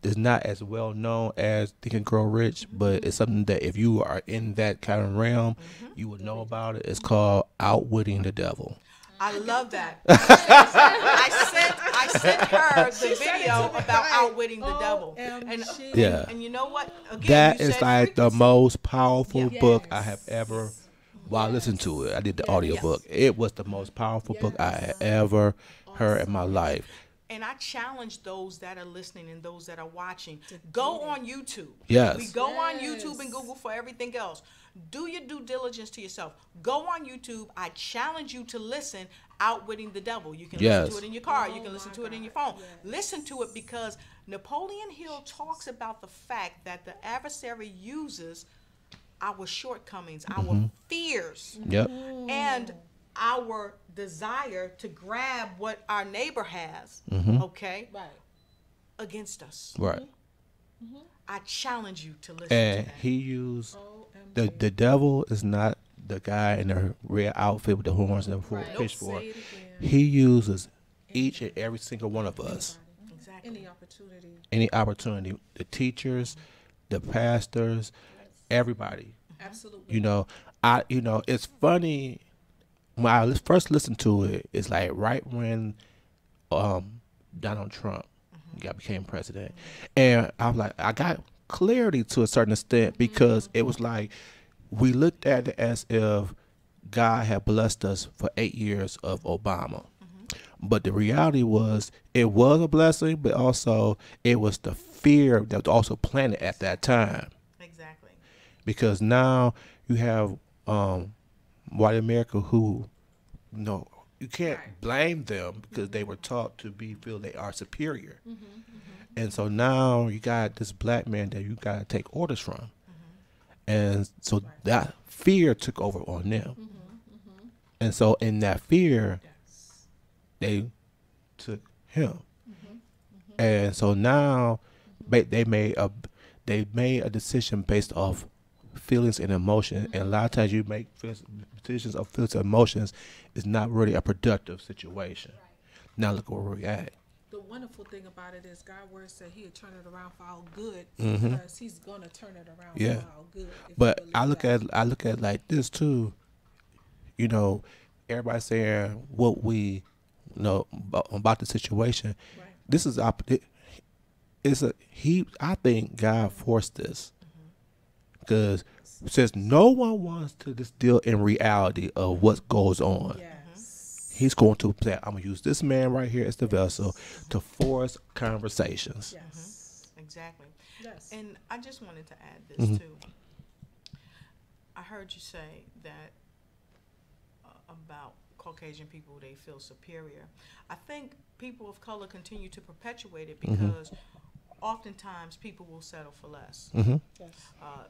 S2: is not as well known as Think and Grow Rich, but it's something that if you are in that kind of realm, you would know about it. It's called Outwitting the Devil.
S4: I love that. I sent her the video about outwitting the devil. And
S3: OMG.
S2: Yeah.
S4: and you know what? Again,
S2: That
S4: you
S2: is
S4: said
S2: like the
S4: frequency.
S2: most powerful
S3: Yeah.
S2: book I
S3: Yes.
S2: have ever while listening to it. I did the
S3: Yes.
S2: audio book. It was the most powerful book I had ever heard in my life.
S4: And I challenge those that are listening and those that are watching. Go on YouTube.
S2: Yes.
S4: We go on
S3: Yes.
S4: YouTube and Google for everything else. Do your due diligence to yourself. Go on YouTube. I challenge you to listen Outwitting the Devil. You can
S2: Yes.
S4: listen to it in your car. You
S3: Oh
S4: can listen
S3: my
S4: to it in
S3: God.
S4: your phone.
S3: Yes.
S4: Listen to it because Napoleon Hill talks about the fact that the adversary uses our shortcomings, our fears,
S2: Yep.
S4: and our desire to grab what our neighbor has,
S2: Mm-hmm.
S4: okay,
S3: Right.
S4: against us.
S2: Right.
S4: I challenge you to listen to
S2: And
S4: that.
S2: he used
S3: OMG.
S2: the devil is not the guy in the red outfit with the horns and the
S3: Right.
S2: pitchfork.
S3: Say it again.
S2: He uses each and every single one of us.
S4: Exactly.
S3: Any opportunity.
S2: Any opportunity. The teachers, the pastors, everybody.
S3: Absolutely.
S2: You know, it's funny when I first listened to it. It's like right when Donald Trump became president, and I was like, I got clarity to a certain extent because it was like we looked at it as if God had blessed us for 8 years of Obama. But the reality was it was a blessing, but also it was the fear that was also planted at that time.
S4: Exactly.
S2: Because now you have white America who, you can't
S3: Right.
S2: blame them because they were taught to feel they are superior. And so now you got this black man that you got to take orders from. And so that fear took over on them. And so in that fear, they took him. And so now they made a decision based off feelings and emotion. And a lot of times you make decisions of feelings and emotions is not really a productive situation. Now look where we're at.
S3: The wonderful thing about it is God word said He'll turn it around for our good, because He's gonna turn it around
S2: Yeah.
S3: for our good. if we
S2: But
S3: believe
S2: I look
S3: that.
S2: at it like this too. You know, everybody saying what we know about the situation.
S3: Right.
S2: This is I think God forced this because since no one wants to just deal in reality of what goes on,
S3: Yes.
S2: He's going to say, I'm gonna use this man right here as the vessel to force conversations.
S3: Yes.
S4: Exactly.
S3: Yes.
S4: And I just wanted to add this too. I heard you say that about Caucasian people, they feel superior. I think people of color continue to perpetuate it because oftentimes people will settle for less.
S2: Mm-hmm.
S3: Yes.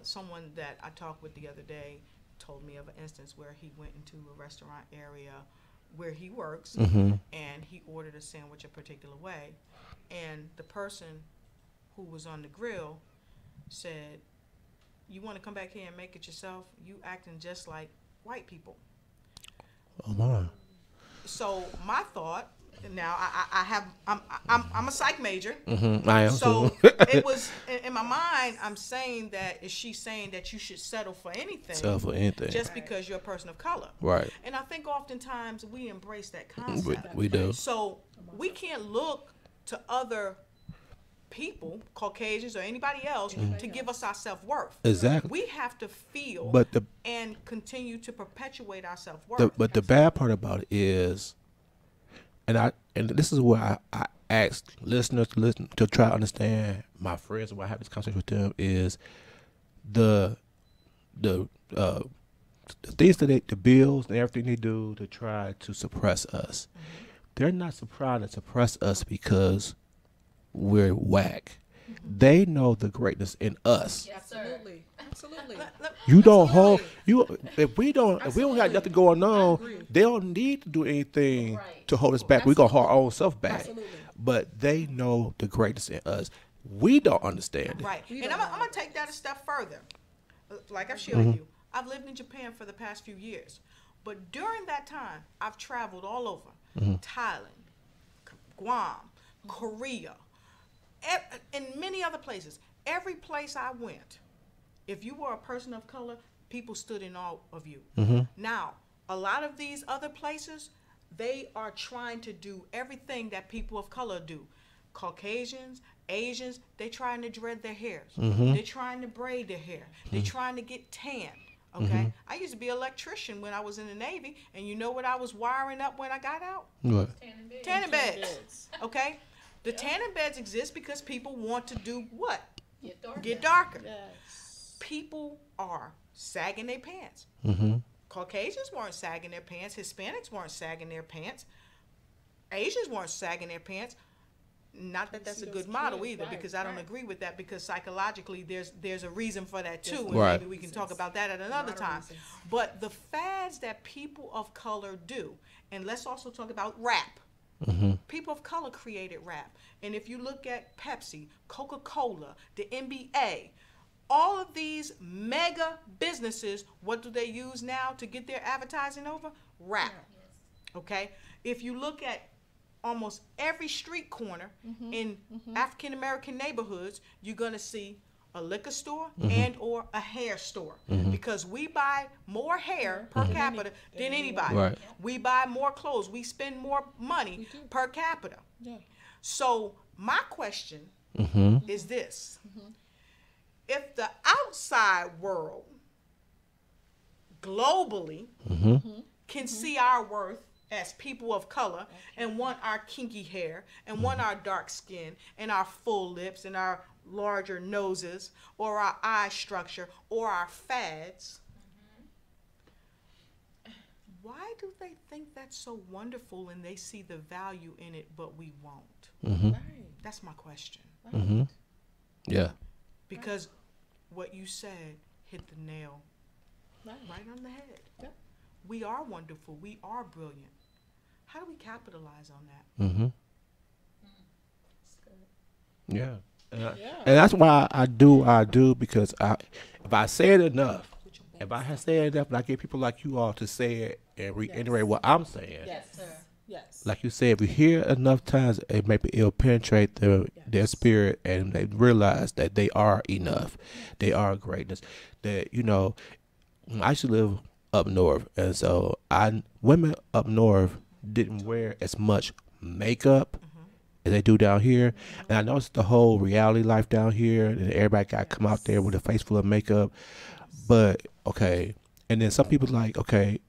S4: Someone that I talked with the other day told me of an instance where he went into a restaurant area where he works
S2: Mm-hmm.
S4: and he ordered a sandwich a particular way, and the person who was on the grill said, "You want to come back here and make it yourself? You acting just like white people."
S2: Oh my.
S4: So my thought, now I'm a psych major,
S2: I am
S4: so
S2: too.
S4: it was in my mind. I'm saying that, is she saying that you should settle for anything
S2: Sell for anything.
S4: just because you're a person of color?
S2: Right.
S4: And I think oftentimes we embrace that concept.
S2: We do.
S4: So we can't look to other people, Caucasians or anybody else, to give us our self-worth.
S2: Exactly.
S4: We have to feel
S2: But
S4: and continue to perpetuate our self-worth.
S2: the bad part about it is, and this is where I ask listeners to listen to try to understand my friends when I have this conversation with them is the things that the bills and everything they do to try to suppress us. They're not trying to suppress us because we're whack. They know the greatness in us.
S5: Yes, sir.
S3: Absolutely. Absolutely.
S2: You don't hold
S3: Absolutely.
S2: if we don't got
S3: Absolutely.
S2: nothing going
S3: I
S2: on,
S3: agree.
S2: they don't need to do anything
S5: Right.
S2: to hold us back. We're gonna hold our own self back.
S3: Absolutely.
S2: But they know the greatness in us. We don't understand it.
S4: Right.
S3: We
S4: And
S3: don't
S4: I'm
S3: know.
S4: going to take that a step further. Like I've shared with you, I've lived in Japan for the past few years. But during that time, I've traveled all over Thailand, Guam, Korea, and many other places. Every place I went, if you were a person of color, people stood in awe of you. Now, a lot of these other places, they are trying to do everything that people of color do. Caucasians, Asians, they trying to dread their hairs. They're trying to braid their hair. They're trying to get tan. Okay? I used to be an electrician when I was in the Navy, and you know what I was wiring up when I got out?
S2: What?
S4: Tanning beds. Okay? The tanning beds exist because people want to do what? Get darker.
S5: Yes.
S4: People are sagging their pants. Caucasians weren't sagging their pants. Hispanics weren't sagging their pants. Asians weren't sagging their pants. Not that that's a
S3: see
S4: good
S3: those
S4: model
S3: kids,
S4: either,
S3: right,
S4: because I don't
S3: right.
S4: agree with that, because psychologically there's a reason for that too, and
S2: Right.
S4: maybe we can talk about that at another
S3: of
S4: time.
S3: reasons.
S4: But the fads that people of color do, and let's also talk about rap. People of color created rap. And if you look at Pepsi, Coca-Cola, the NBA, all of these mega businesses, what do they use now to get their advertising over? Rap. Okay? If you look at almost every street corner in African American neighborhoods, you're going to see a liquor store and or a hair store, because we buy more hair per capita than anybody.
S2: Right.
S4: We buy more clothes. We spend more money per capita.
S3: Yeah.
S4: So my question is this. If the outside world globally can see our worth as people of color and want our kinky hair and want our dark skin and our full lips and our larger noses or our eye structure or our fads, why why do they think that's so wonderful and they see the value in it, but we won't?
S2: Mm-hmm.
S4: That's my question.
S2: Mm-hmm. Yeah.
S4: Because what you said hit the nail right on the head.
S3: Yep.
S4: We are wonderful. We are brilliant. How do we capitalize on that?
S2: Mm-hmm.
S5: That's good.
S2: Yeah.
S3: Yeah.
S2: And that's why I do because if I say it enough, if I have said it enough, and I get people like you all to say it and reiterate what I'm saying,
S3: Yes.
S5: Sir.
S3: Yes.
S2: like you said, if you hear it enough times, it'll penetrate their spirit, and they realize that they are enough, they are greatness. That I used to live up north, and so women up north didn't wear as much makeup as they do down here, and I noticed the whole reality life down here, and everybody got to come out there with a face full of makeup. But okay, and then some people like, okay,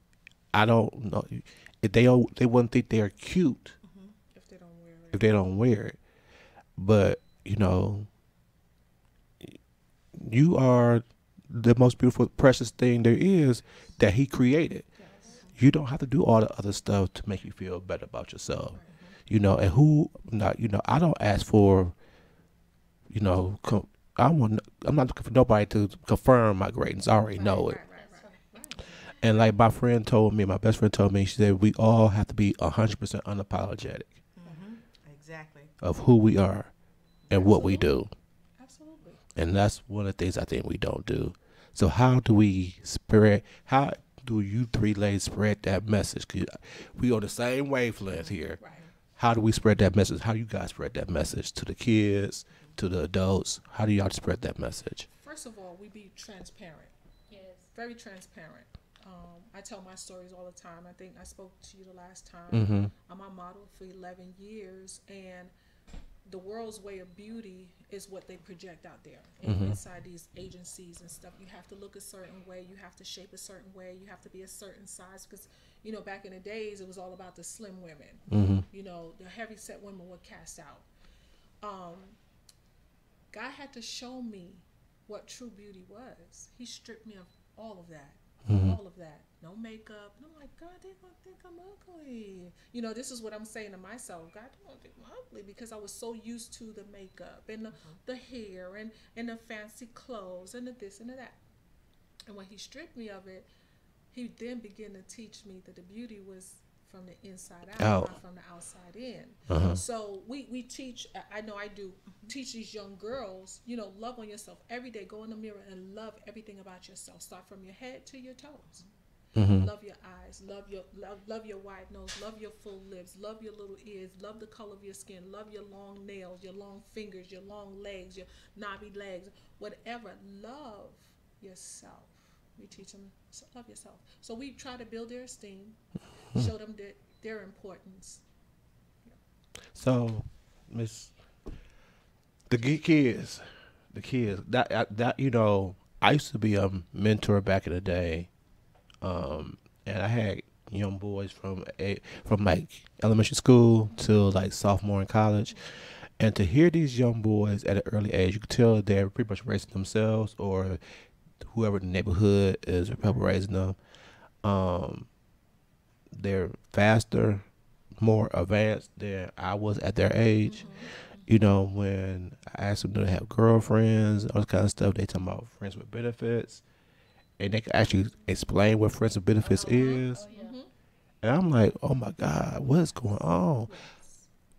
S2: I don't know if they wouldn't think they're cute
S3: If they don't wear it.
S2: if they don't wear it. But you are the most beautiful, precious thing there is that He created. You don't have to do all the other stuff to make you feel better about yourself. And I don't ask for, I'm not looking for nobody to confirm my greatness. I already know it. And like my best friend told me, she said, we all have to be 100% unapologetic
S4: Exactly.
S2: of who we are and what we do.
S3: Absolutely.
S2: And that's one of the things I think we don't do. So how do you three ladies spread that message? 'Cause we on the same wavelength here.
S3: Right.
S2: How do we spread that message? How do you guys spread that message to the kids, to the adults? How do y'all spread that message?
S3: First of all, we be transparent.
S5: Yes.
S3: Very transparent. I tell my stories all the time. I think I spoke to you the last time.
S2: Mm-hmm.
S3: I'm a model for 11 years, and the world's way of beauty is what they project out there inside these agencies and stuff. You have to look a certain way. You have to shape a certain way. You have to be a certain size because, back in the days, it was all about the slim women.
S2: Mm-hmm.
S3: The heavy set women were cast out. God had to show me what true beauty was. He stripped me of all of that. All of that. No makeup. And I'm like, God, they're going to think I'm ugly. This is what I'm saying to myself. God, they're going to think I'm ugly because I was so used to the makeup and the hair and the fancy clothes and the this and the that. And when He stripped me of it, He then began to teach me that the beauty was from the inside out, not from the outside in. So we teach, I know I do, teach these young girls, love on yourself every day. Go in the mirror and love everything about yourself. Start from your head to your toes. Love your eyes, love your wide nose, love your full lips, love your little ears, love the color of your skin, love your long nails, your long fingers, your long legs, your knobby legs, whatever. Love yourself. We teach them love yourself. So we try to build their esteem, show them their importance.
S2: So, the kids, that I used to be a mentor back in the day, and I had young boys from like elementary school till like sophomore in college, and to hear these young boys at an early age, you could tell they're pretty much raising themselves or whoever in the neighborhood is raising them. They're faster, more advanced than I was at their age. When I asked them to have girlfriends, all this kind of stuff, they talking about friends with benefits, and they can actually explain what friends with benefits is. And I'm like, oh my God, what is going on?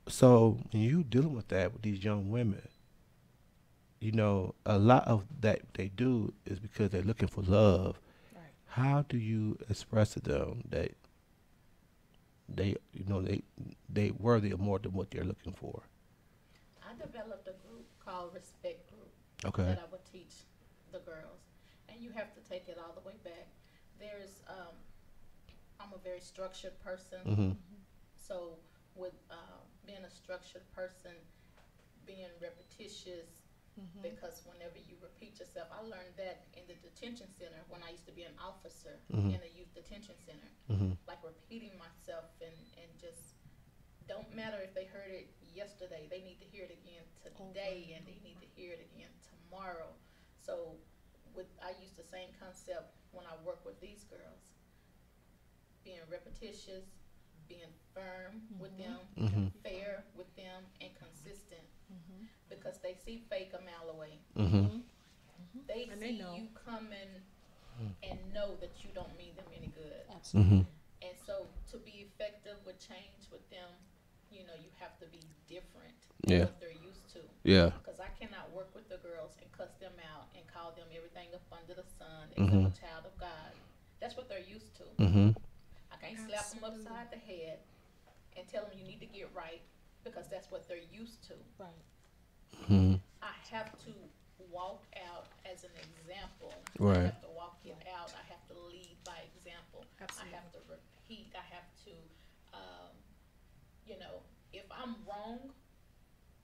S2: So when you dealing with that with these young women, a lot of that they do is because they're looking for love.
S3: Right.
S2: How do you express to them that they worthy of more than what they're looking for?
S5: I developed a group called Respect Group
S2: Okay.
S5: that I would teach the girls, and you have to take it all the way back. I'm a very structured person, so with being a structured person, being repetitious, because whenever you repeat yourself, I learned that in the detention center when I used to be an officer in a youth detention center, like repeating myself and just don't matter if they heard it yesterday, they need to hear it again today, and they need to hear it again tomorrow. So I use the same concept when I work with these girls, being repetitious, being firm with them, fair with them, and consistent. Because they see fake a mile away. They
S3: And
S5: see
S3: they know.
S5: you coming and know that you don't mean them any good.
S3: Absolutely.
S5: And so to be effective with change with them, you know, you have to be different than
S6: Yeah.
S5: what they're used to.
S6: Yeah.
S5: Because I cannot work with the girls and cuss them out and call them everything up under the sun except a child of God. That's what they're used to. I can't slap them
S3: Absolutely.
S5: upside the head and tell them you need to get right because that's what they're used to.
S3: Right.
S5: I have to walk out as an example.
S6: Right.
S5: I have to walk it out. I have to lead by example.
S3: Absolutely.
S5: I have to repeat. I have to, you know, if I'm wrong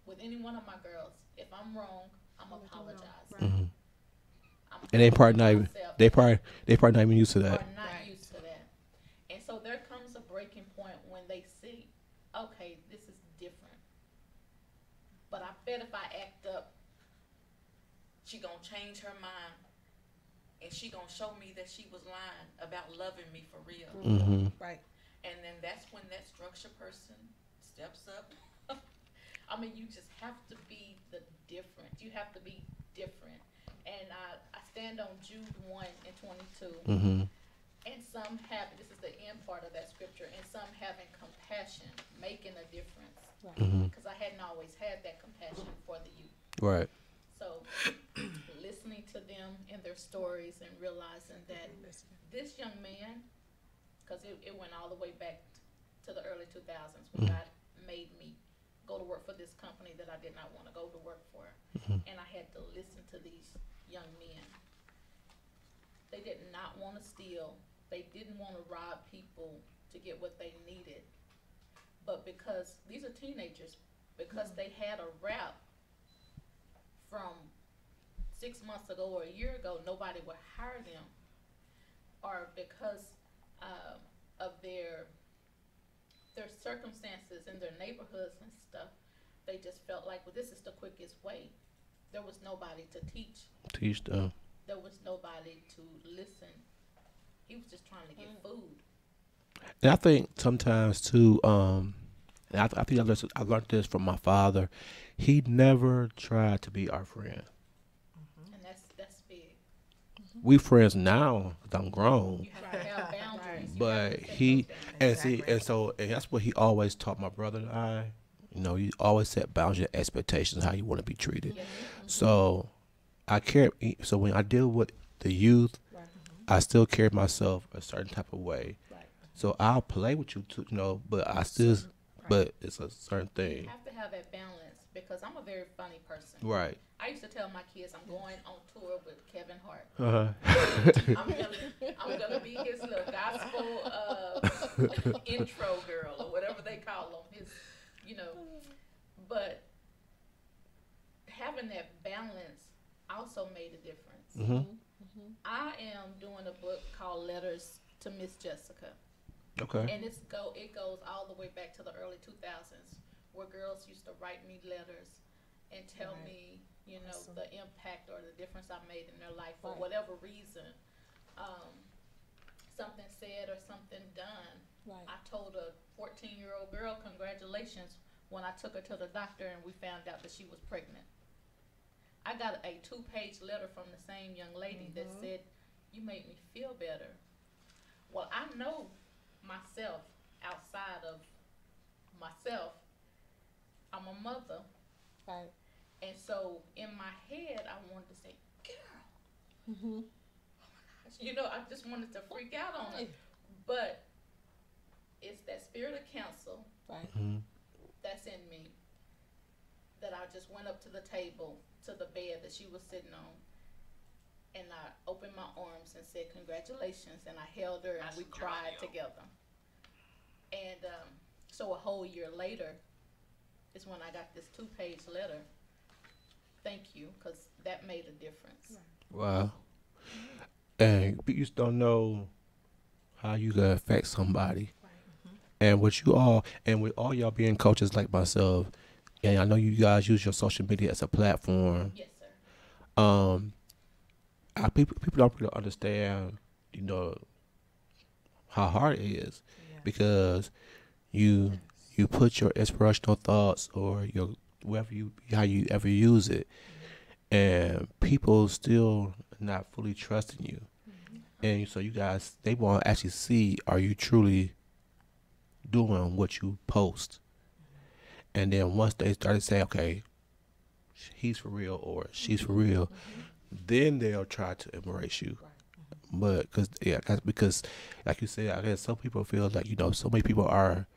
S5: with any one of my girls, if I'm wrong, I'm
S3: Let them know.
S5: apologize.
S3: Right.
S5: I'm
S6: And they probably not even
S5: myself.
S6: they probably not even used to that.
S5: Are not
S3: Right.
S5: used to that. And so there comes a breaking point when they see, okay, this is different. But I bet if I act up, she gonna change her mind, and she gonna show me that she was lying about loving me for real.
S3: Right.
S5: And then that's when that structure person steps up. I mean, you just have to be the different. You have to be different. And I stand on Jude 1:22. And some have, this is the end part of that scripture, and some having compassion, making a difference. Because I hadn't always had that compassion for the youth.
S6: Right.
S5: So listening to them and their stories and realizing that this young man, because it went all the way back to the early 2000s when God made me go to work for this company that I did not want to go to work for. And I had to listen to these young men. They did not want to steal. They didn't want to rob people to get what they needed. But because these are teenagers, because they had a rap from 6 months ago or a year ago, nobody would hire them. Or because of their circumstances in their neighborhoods and stuff, they just felt like, well, this is the quickest way. There was nobody to teach.
S6: Teach them.
S5: There was nobody to listen. He was just trying to get food.
S6: And I think sometimes too, and I think I learned this from my father. He never tried to be our friend.
S5: And that's big.
S6: We friends now 'cause I'm grown.
S5: You have to have boundaries. You
S6: But
S5: have to set
S6: he
S5: those boundaries.
S6: and see and that's what he always taught my brother and I. You know, you always set boundaries and expectations how you want to be treated.
S5: Yes.
S6: So I care. So when I deal with the youth,
S3: Right.
S6: I still carry myself a certain type of way.
S3: Right.
S6: So I'll play with you too, you know, but I still, but it's a certain
S5: You
S6: thing.
S5: have to have that balance because I'm a very funny person.
S6: Right.
S5: I used to tell my kids I'm going on tour with Kevin Hart.
S6: Uh-huh.
S5: I'm gonna be his little gospel intro girl or whatever they call them. His, you know, but having that balance also made a difference. I am doing a book called Letters to Miss Jessica,
S6: Okay.
S5: and it goes all the way back to the early 2000s, where girls used to write me letters and tell me, you know,
S3: Awesome.
S5: the impact or the difference I made in their life for
S3: Right.
S5: whatever reason. Something said or something done.
S3: Right.
S5: I told a 14-year-old girl, congratulations, when I took her to the doctor and we found out that she was pregnant. I got a 2-page letter from the same young lady that said, you made me feel better. Well, I know myself outside of myself. I'm a mother.
S3: Right.
S5: And so in my head, I wanted to say, girl. Oh my gosh. You know, I just wanted to freak out on her. But it's that spirit of counsel
S3: Right.
S5: that's in me that I just went up to the table, to the bed that she was sitting on. And I opened my arms and said, congratulations. And I held her and we cried together. And so a whole year later is when I got this 2-page letter. Thank you, because that made a difference.
S6: Wow. And you just don't know how you can affect somebody. And with all y'all being coaches like myself, and I know you guys use your social media as a platform.
S5: Yes, sir.
S6: People don't really understand, you know, how hard it is,
S4: Yeah.
S6: because you put your inspirational thoughts or your whatever you how you ever use it, and people still not fully trusting you, and so you guys they want to actually see, are you truly doing what you post? And then once they started saying, okay, he's for real or she's for real, then they'll try to embrace you. But because like you said, I guess some people feel like, so many people are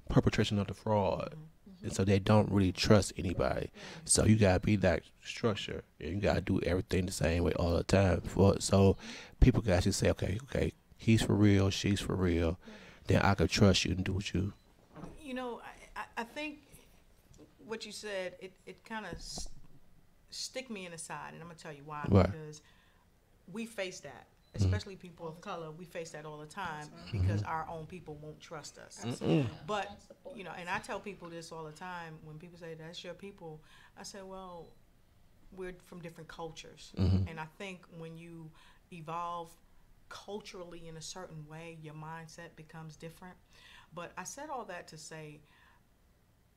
S6: perpetration of the fraud, and so they don't really trust anybody. So you gotta be that structure, and you gotta do everything the same way all the time. So people can actually say, okay, he's for real, she's for real. Then I can trust you and do what you.
S4: I think what you said, it kind of stick me in the side, and I'm gonna tell you why.
S6: Right.
S4: Because we face that, especially people of color. We face that all the time because our own people won't trust us. But and I tell people this all the time when people say that's your people. I say, well, we're from different cultures, and I think when you evolve culturally in a certain way, your mindset becomes different. But I said all that to say,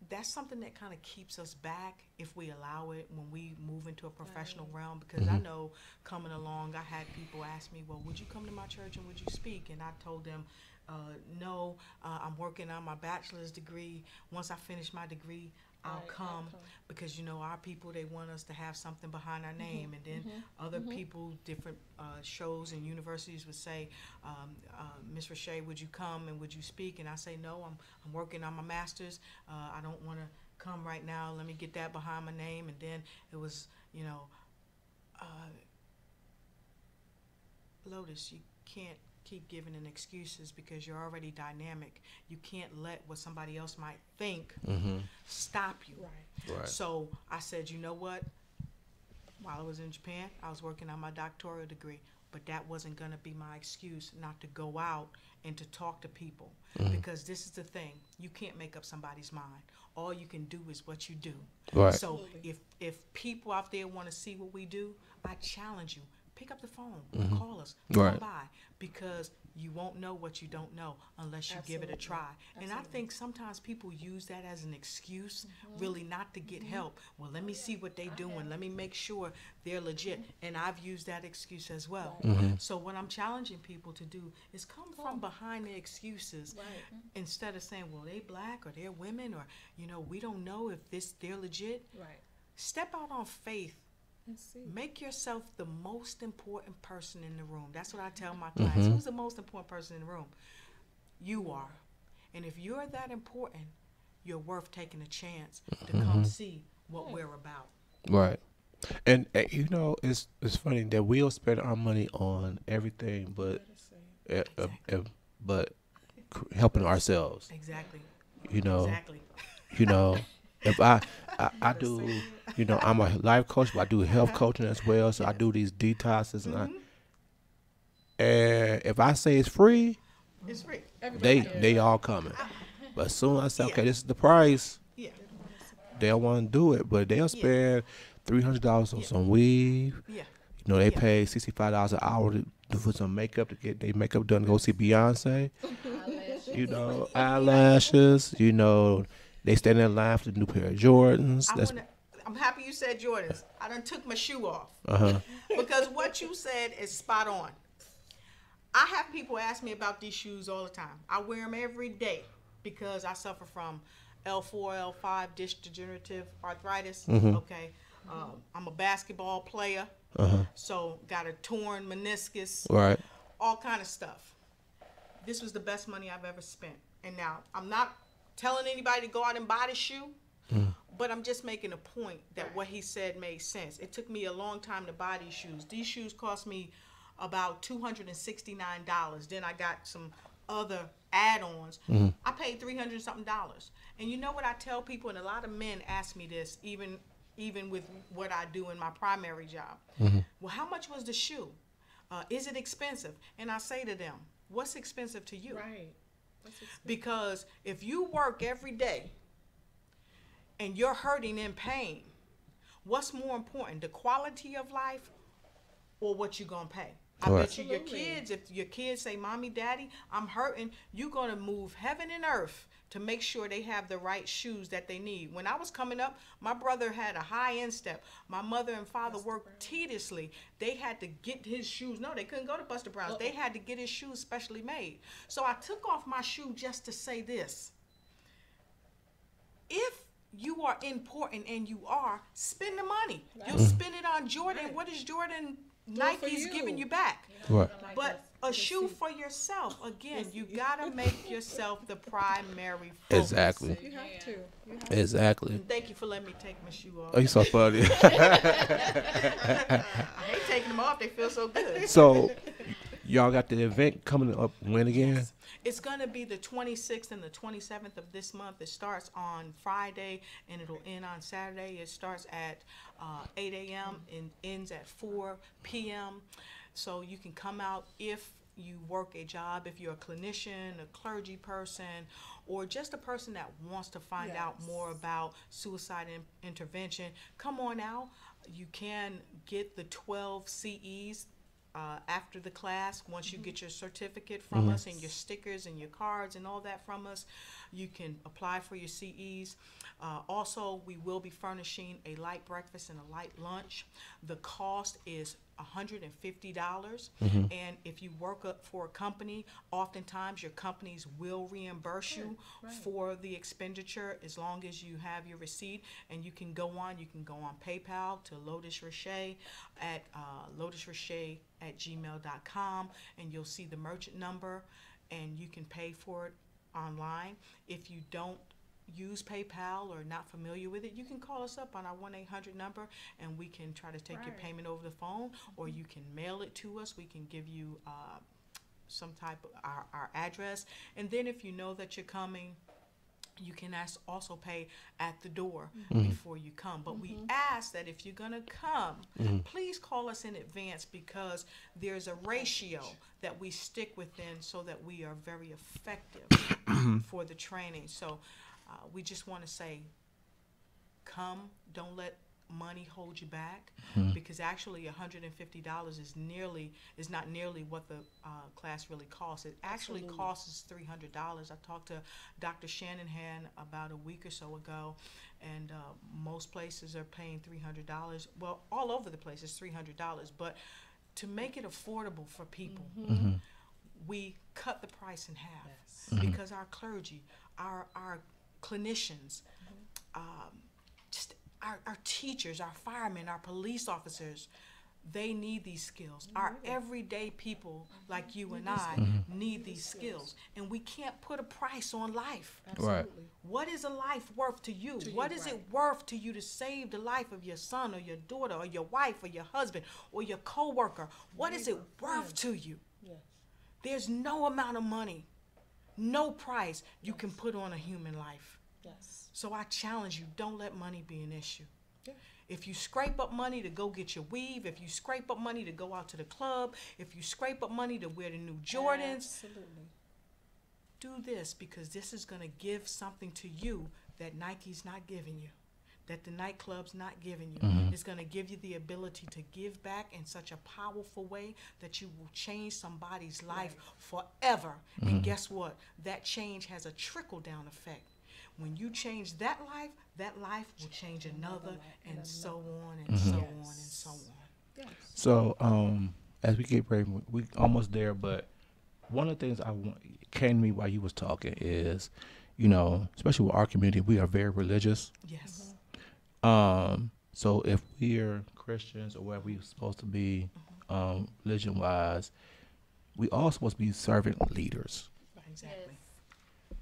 S4: that's something that kind of keeps us back if we allow it when we move into a professional realm. Because I know coming along, I had people ask me, well, would you come to my church and would you speak? And I told them, no, I'm working on my bachelor's degree. Once I finish my degree, I'll come, because our people, they want us to have something behind our name. And then other people, different shows and universities would say, Miss Rashay, would you come and would you speak? And I say, no, I'm working on my master's. I don't want to come right now. Let me get that behind my name. And then it was, Lotus, you can't keep giving in excuses because you're already dynamic. You can't let what somebody else might think stop you.
S6: Right.
S4: So I said, you know what? While I was in Japan, I was working on my doctoral degree, but that wasn't going to be my excuse not to go out and to talk to people, because this is the thing. You can't make up somebody's mind. All you can do is what you do.
S6: Right.
S4: So if people out there want to see what we do, I challenge you. Pick up the phone, call us, come by, because you won't know what you don't know unless you give it a try. And I think sometimes people use that as an excuse, really not to get help. Well, let me see what they're doing. Let me make sure they're legit. And I've used that excuse as well. So what I'm challenging people to do is come from behind their excuses, instead of saying, well, they black or they're women, or, we don't know if they're legit. Step out on faith. Make yourself the most important person in the room. That's what I tell my clients. Who's the most important person in the room? You are. And if you're that important, you're worth taking a chance to come see what we're about.
S6: Right. And it's funny that we'll spend our money on everything but helping ourselves.
S4: Exactly.
S6: Exactly. If I do, I'm a life coach, but I do health coaching as well. So I do these detoxes, and if I say it's free,
S4: it's free.
S6: They all coming. But as soon as I say, okay, this is the price, they'll want to do it, but they'll spend $300 on some weave. They pay $65 an hour to put some makeup, to get their makeup done, to go see Beyonce. Eyelashes. They stand in line for the new pair of Jordans.
S4: I'm happy you said Jordans. I done took my shoe off. Because what you said is spot on. I have people ask me about these shoes all the time. I wear them every day because I suffer from L4, L5 disc degenerative arthritis. Okay. I'm a basketball player. So got a torn meniscus.
S6: Right.
S4: All kind of stuff. This was the best money I've ever spent. And now I'm not telling anybody to go out and buy the shoe, but I'm just making a point that what he said made sense. It took me a long time to buy these shoes. These shoes cost me about $269. Then I got some other add-ons. I paid $300 something. And you know what I tell people, and a lot of men ask me this, even with what I do in my primary job. Well, how much was the shoe? Is it expensive? And I say to them, what's expensive to you?
S3: Right.
S4: Because if you work every day and you're hurting in pain, what's more important, the quality of life or what you're going to pay? I
S2: Right.
S4: bet you your kids, if your kids say, "Mommy, Daddy, I'm hurting," you're gonna move heaven and earth to make sure they have the right shoes that they need. When I was coming up, my brother had a high instep. My mother and father worked tediously. They had to get his shoes. No, they couldn't go to Buster Brown's. They had to get his shoes specially made. So I took off my shoe just to say this. If you are important, and you are, spend the money. You'll spend it on Jordan. What is Jordan Nike's giving you back?
S2: Right.
S4: But a shoe for yourself, again, you gotta make yourself the primary focus.
S2: Exactly.
S3: You have to. You have
S2: Exactly.
S4: And thank you for letting me take my shoe off.
S2: Oh, you so funny.
S4: I hate taking them off. They feel so good.
S2: So, y'all got the event coming up when again?
S4: It's going to be the 26th and the 27th of this month. It starts on Friday and it'll end on Saturday. It starts at 8 a.m. and ends at 4 p.m. So you can come out if you work a job, if you're a clinician, a clergy person, or just a person that wants to find out more about suicide intervention. Come on out. You can get the 12 CEs after the class. Once you get your certificate from us and your stickers and your cards and all that from us, you can apply for your CEs. Also, we will be furnishing a light breakfast and a light lunch. The cost is $150, and if you work for a company, oftentimes your companies will reimburse you for the expenditure as long as you have your receipt. And you can go on PayPal to Lotus Roche at lotusroche@gmail.com, and you'll see the merchant number, and you can pay for it online. If you don't use PayPal or not familiar with it, you can call us up on our 1-800 number, and we can try to take your payment over the phone, or you can mail it to us. We can give you some type of our address. And then if you know that you're coming, you can also pay at the door before you come. But we ask that if you're going to come, please call us in advance, because there's a ratio that we stick within so that we are very effective for the training. So we just want to say, come, don't let money hold you back, because actually $150 is not nearly what the class really costs. It actually costs us $300. I talked to Dr. Shanahan about a week or so ago, and most places are paying $300. Well, all over the place it's $300, but to make it affordable for people, we cut the price in half, because our clergy, our clinicians, just our teachers, our firemen, our police officers, they need these skills. Our everyday people like you and I need these skills. And we can't put a price on life.
S2: Right.
S4: What is a life worth to you? What is it worth to you to save the life of your son or your daughter or your wife or your husband or your coworker? What is it worth to you? There's no amount of money, no price you can put on a human life. So I challenge you, don't let money be an issue. If you scrape up money to go get your weave, if you scrape up money to go out to the club, if you scrape up money to wear the new Jordans, do this, because this is going to give something to you that Nike's not giving you, that the nightclub's not giving you. It's going to give you the ability to give back in such a powerful way that you will change somebody's life forever. And guess what? That change has a trickle-down effect. When you change that life will change another, and so on and so on and so on.
S2: So, as we get ready, we almost there, but one of the things came to me while you was talking is, especially with our community, we are very religious.
S4: Yes.
S2: So if we're Christians or where we're supposed to be, religion-wise, we all supposed to be servant leaders.
S4: Exactly.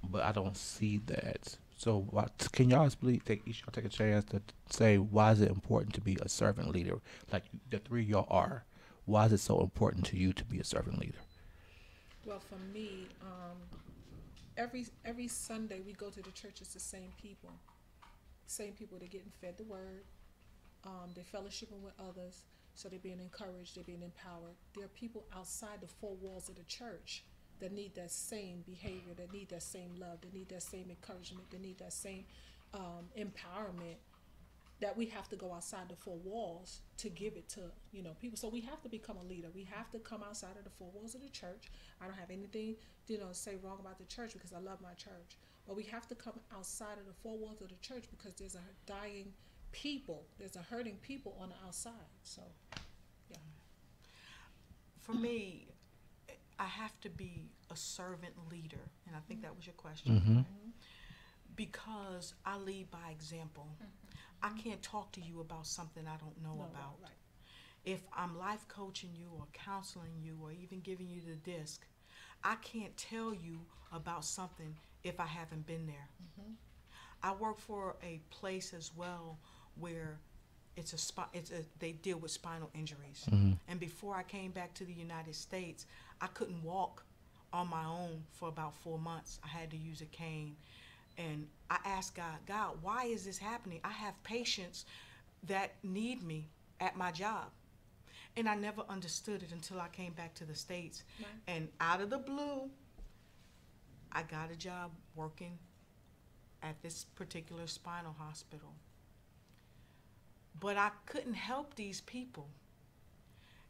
S2: But I don't see that. So can y'all take a chance to say, why is it important to be a servant leader? Like the three of y'all are. Why is it so important to you to be a servant leader?
S3: Well, for me, every Sunday we go to the church. It's the same people that getting fed the word. They're fellowshipping with others, so they're being encouraged. They're being empowered. There are people outside the four walls of the church that need that same behavior, that need that same love, that need that same encouragement, that need that same empowerment that we have to go outside the four walls to give it to, people. So we have to become a leader. We have to come outside of the four walls of the church. I don't have anything, say wrong about the church, because I love my church. But we have to come outside of the four walls of the church, because there's a dying people. There's a hurting people on the outside. So, yeah.
S4: For me, I have to be a servant leader, and I think that was your question. Because I lead by example. I can't talk to you about something I don't know about.
S3: Right.
S4: If I'm life coaching you or counseling you or even giving you the disc, I can't tell you about something if I haven't been there. I work for a place as well where they deal with spinal injuries. And before I came back to the United States, I couldn't walk on my own for about 4 months. I had to use a cane. And I asked God, why is this happening? I have patients that need me at my job. And I never understood it until I came back to the States.
S3: Right.
S4: And out of the blue, I got a job working at this particular spinal hospital. But I couldn't help these people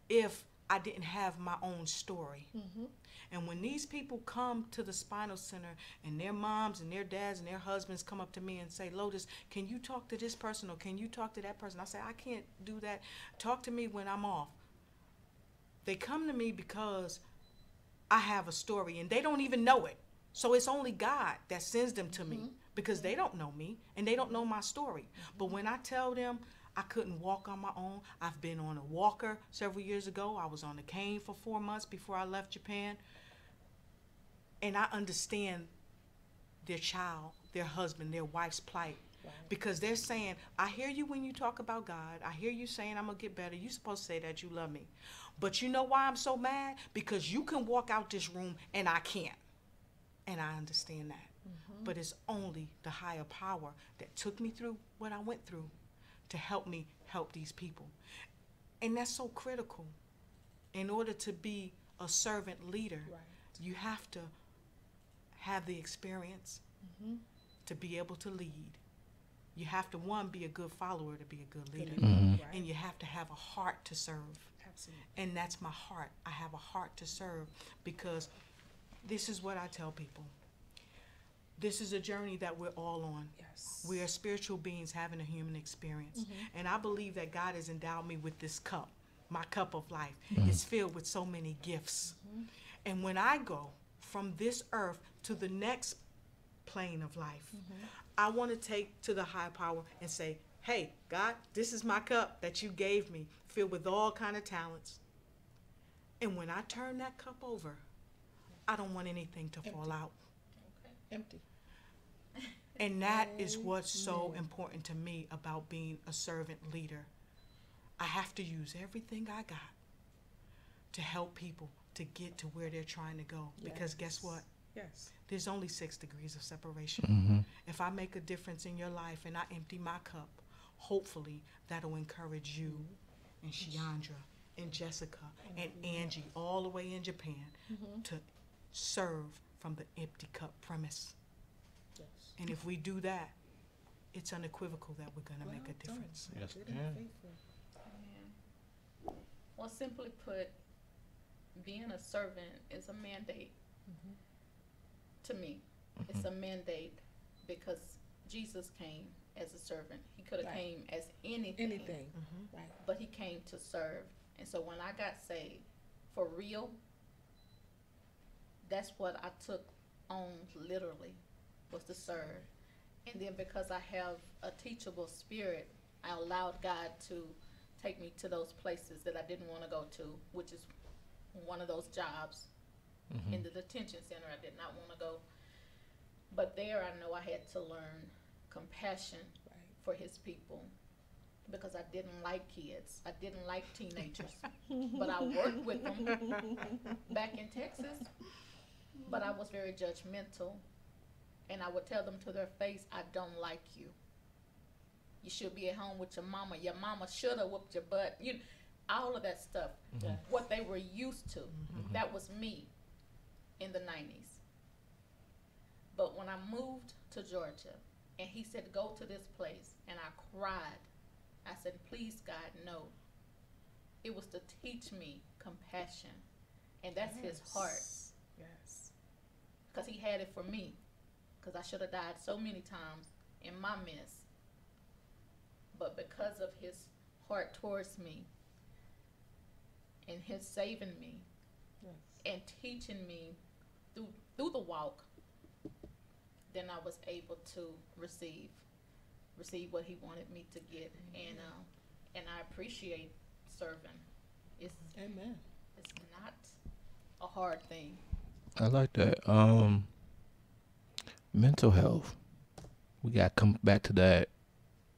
S4: if I didn't have my own story. And when these people come to the spinal center and their moms and their dads and their husbands come up to me and say, Lotus, can you talk to this person or can you talk to that person? I say, I can't do that. Talk to me when I'm off. They come to me because I have a story and they don't even know it. So it's only God that sends them to me because they don't know me and they don't know my story. But when I tell them I couldn't walk on my own, I've been on a walker several years ago. I was on a cane for 4 months before I left Japan. And I understand their child, their husband, their wife's plight. Right. Because they're saying, I hear you when you talk about God. I hear you saying I'm going to get better. You're supposed to say that you love me. But you know why I'm so mad? Because you can walk out this room and I can't. And I understand that. But it's only the higher power that took me through what I went through to help me help these people. And that's so critical. In order to be a servant leader, you have to have the experience to be able to lead. You have to, one, be a good follower to be a good leader. And you have to have a heart to serve.
S3: Absolutely.
S4: And that's my heart. I have a heart to serve because this is what I tell people. This is a journey that we're all on.
S3: Yes.
S4: We are spiritual beings having a human experience. And I believe that God has endowed me with this cup, my cup of life. It's filled with so many gifts. And when I go from this earth to the next plane of life, I want to take to the high power and say, hey, God, this is my cup that you gave me, filled with all kind of talents. And when I turn that cup over, I don't want anything to fall out.
S3: Empty.
S4: And that is what's so important to me about being a servant leader. I have to use everything I got to help people to get to where they're trying to go. Because guess what?
S3: Yes.
S4: There's only 6 degrees of separation. If I make a difference in your life and I empty my cup, hopefully that'll encourage you and Shiandra and Jessica and Angie all the way in Japan to serve from the empty cup premise.
S3: Yes.
S4: And if we do that, it's unequivocal that we're going to make a difference.
S2: Yes,
S3: Good
S2: ma'am.
S3: and faithful.
S5: Well, simply put, being a servant is a mandate. To me, it's a mandate because Jesus came as a servant. He could have
S3: Right.
S5: came as anything,
S3: Anything. Right.
S5: but he came to serve. And so when I got saved, for real, that's what I took on literally, was to serve. And then because I have a teachable spirit, I allowed God to take me to those places that I didn't want to go to, which is one of those jobs in the detention center I did not want to go. But there I know I had to learn compassion for his people because I didn't like kids. I didn't like teenagers. But I worked with them back in Texas. But I was very judgmental. And I would tell them to their face, I don't like you. You should be at home with your mama. Your mama should have whooped your butt. You, all of that stuff. What they were used to. That was me in the 90s. But when I moved to Georgia, and he said, go to this place, and I cried I said, please, God, no. It was to teach me compassion. And that's his heart.
S3: Yes.
S5: Because he had it for me. Because I should have died so many times in my mess. But because of his heart towards me and his saving me and teaching me through the walk, then I was able to receive what he wanted me to get. And I appreciate serving.
S3: Amen.
S5: It's not a hard thing.
S6: I like that. Mental health. We gotta come back to that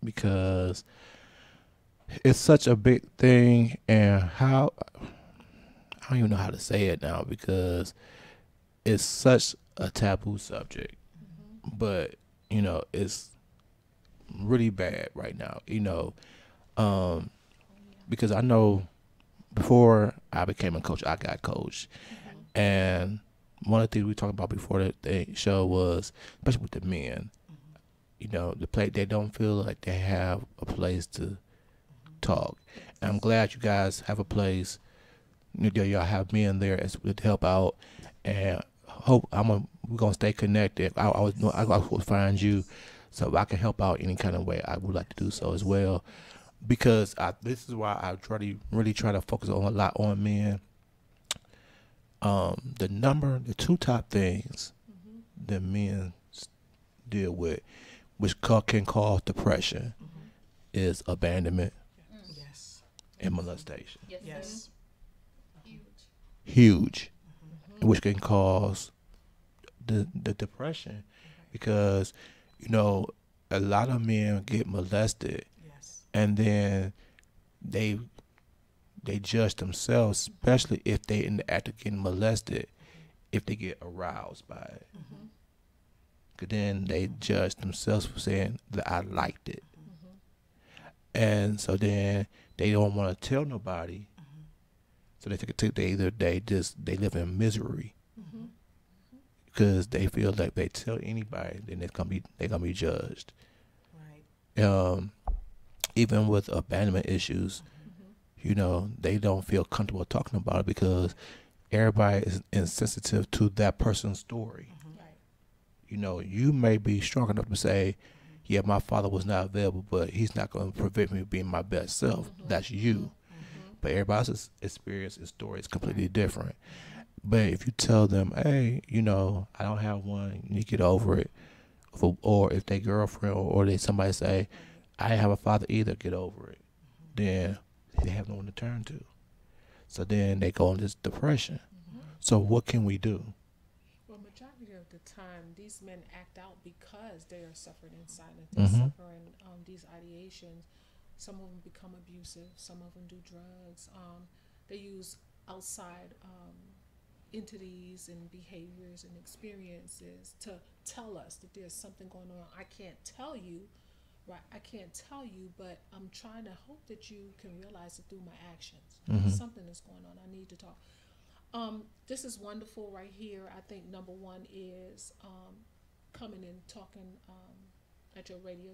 S6: because it's such a big thing, and how I don't even know how to say it now because it's such a taboo subject. But it's really bad right now. Because I know before I became a coach, I got coached, and one of the things we talked about before the show was, especially with the men, they don't feel like they have a place to talk. And I'm glad you guys have a place. Y'all have men there to help out, and we're gonna stay connected. I will find you, so I can help out any kind of way. I would like to do so as well, because this is why I really try to focus a lot on men. The two top things that men deal with, which can cause depression, is abandonment
S4: Yes.
S6: and molestation.
S4: Yes.
S6: Huge, which can cause the depression, because a lot of men get molested,
S4: Yes.
S6: and then they judge themselves, especially if they in the act of getting molested, if they get aroused by it. Cause then they judge themselves for saying that I liked it, and so then they don't want to tell nobody. So they live in misery because they feel like they tell anybody, then they're gonna be judged.
S4: Right.
S6: Even with abandonment issues, they don't feel comfortable talking about it because everybody is insensitive to that person's story. You may be strong enough to say, yeah, my father was not available, but he's not going to prevent me from being my best self. That's you. But everybody's experience and story is completely different. But if you tell them, hey, I don't have one, you need to get over it. Or if they girlfriend or they somebody say, I didn't have a father either, get over it. Then they have no one to turn to. So then they go into this depression. So what can we do?
S3: Well, majority of the time, these men act out because they are suffering in silence. They're suffering these ideations. Some of them become abusive. Some of them do drugs. They use outside entities and behaviors and experiences to tell us that there's something going on. I can't tell you, right? I can't tell you, but I'm trying to hope that you can realize it through my actions. Something is going on. I need to talk. This is wonderful right here. I think number one is coming and talking at your radio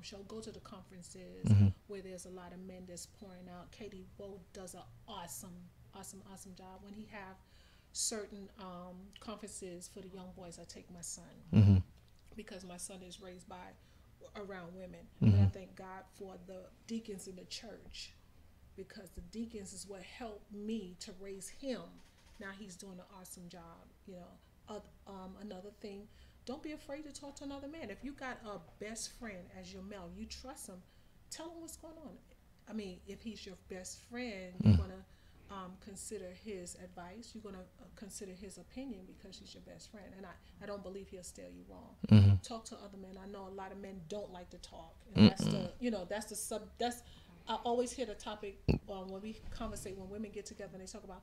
S3: show. Go to the conferences where there's a lot of men that's pouring out. Katie Woe does an awesome job. When he have certain conferences for the young boys, I take my son because my son is raised around women. But I thank God for the deacons in the church, because the deacons is what helped me to raise him. Now he's doing an awesome job. Another thing, don't be afraid to talk to another man. If you got a best friend as your male, you trust him, tell him what's going on. I mean, if he's your best friend, you're going to consider his advice. You're going to consider his opinion because he's your best friend. And I don't believe he'll steer you wrong. Talk to other men. I know a lot of men don't like to talk. And I always hear the topic when we conversate, when women get together and they talk about,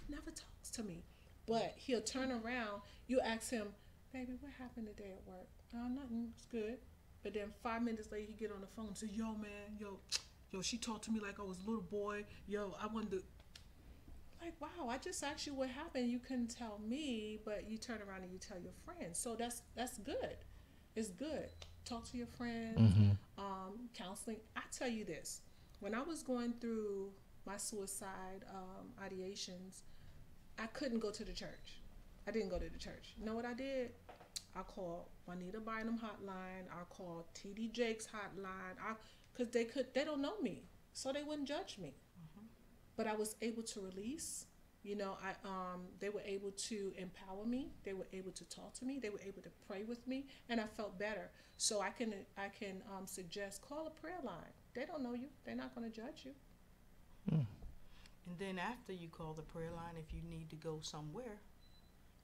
S3: he never talks to me. But he'll turn around, you ask him, baby, what happened today at work? Oh, nothing, it's good. But then 5 minutes later, he get on the phone and say, yo, man, yo, she talked to me like I was a little boy. Yo, I wanted to, like, wow, I just asked you what happened. You couldn't tell me, but you turn around and you tell your friends. So that's good. It's good. talk to your friends, counseling. I tell you this, when I was going through my suicide ideations, I couldn't go to the church. I didn't go to the church. You know what I did? I called Juanita Bynum hotline. I called TD Jakes hotline. Because they don't know me, so they wouldn't judge me. But I was able to release. You know, they were able to empower me. They were able to talk to me. They were able to pray with me, and I felt better. So I can suggest, call a prayer line. They don't know you. They're not going to judge you.
S4: And then after you call the prayer line, if you need to go somewhere,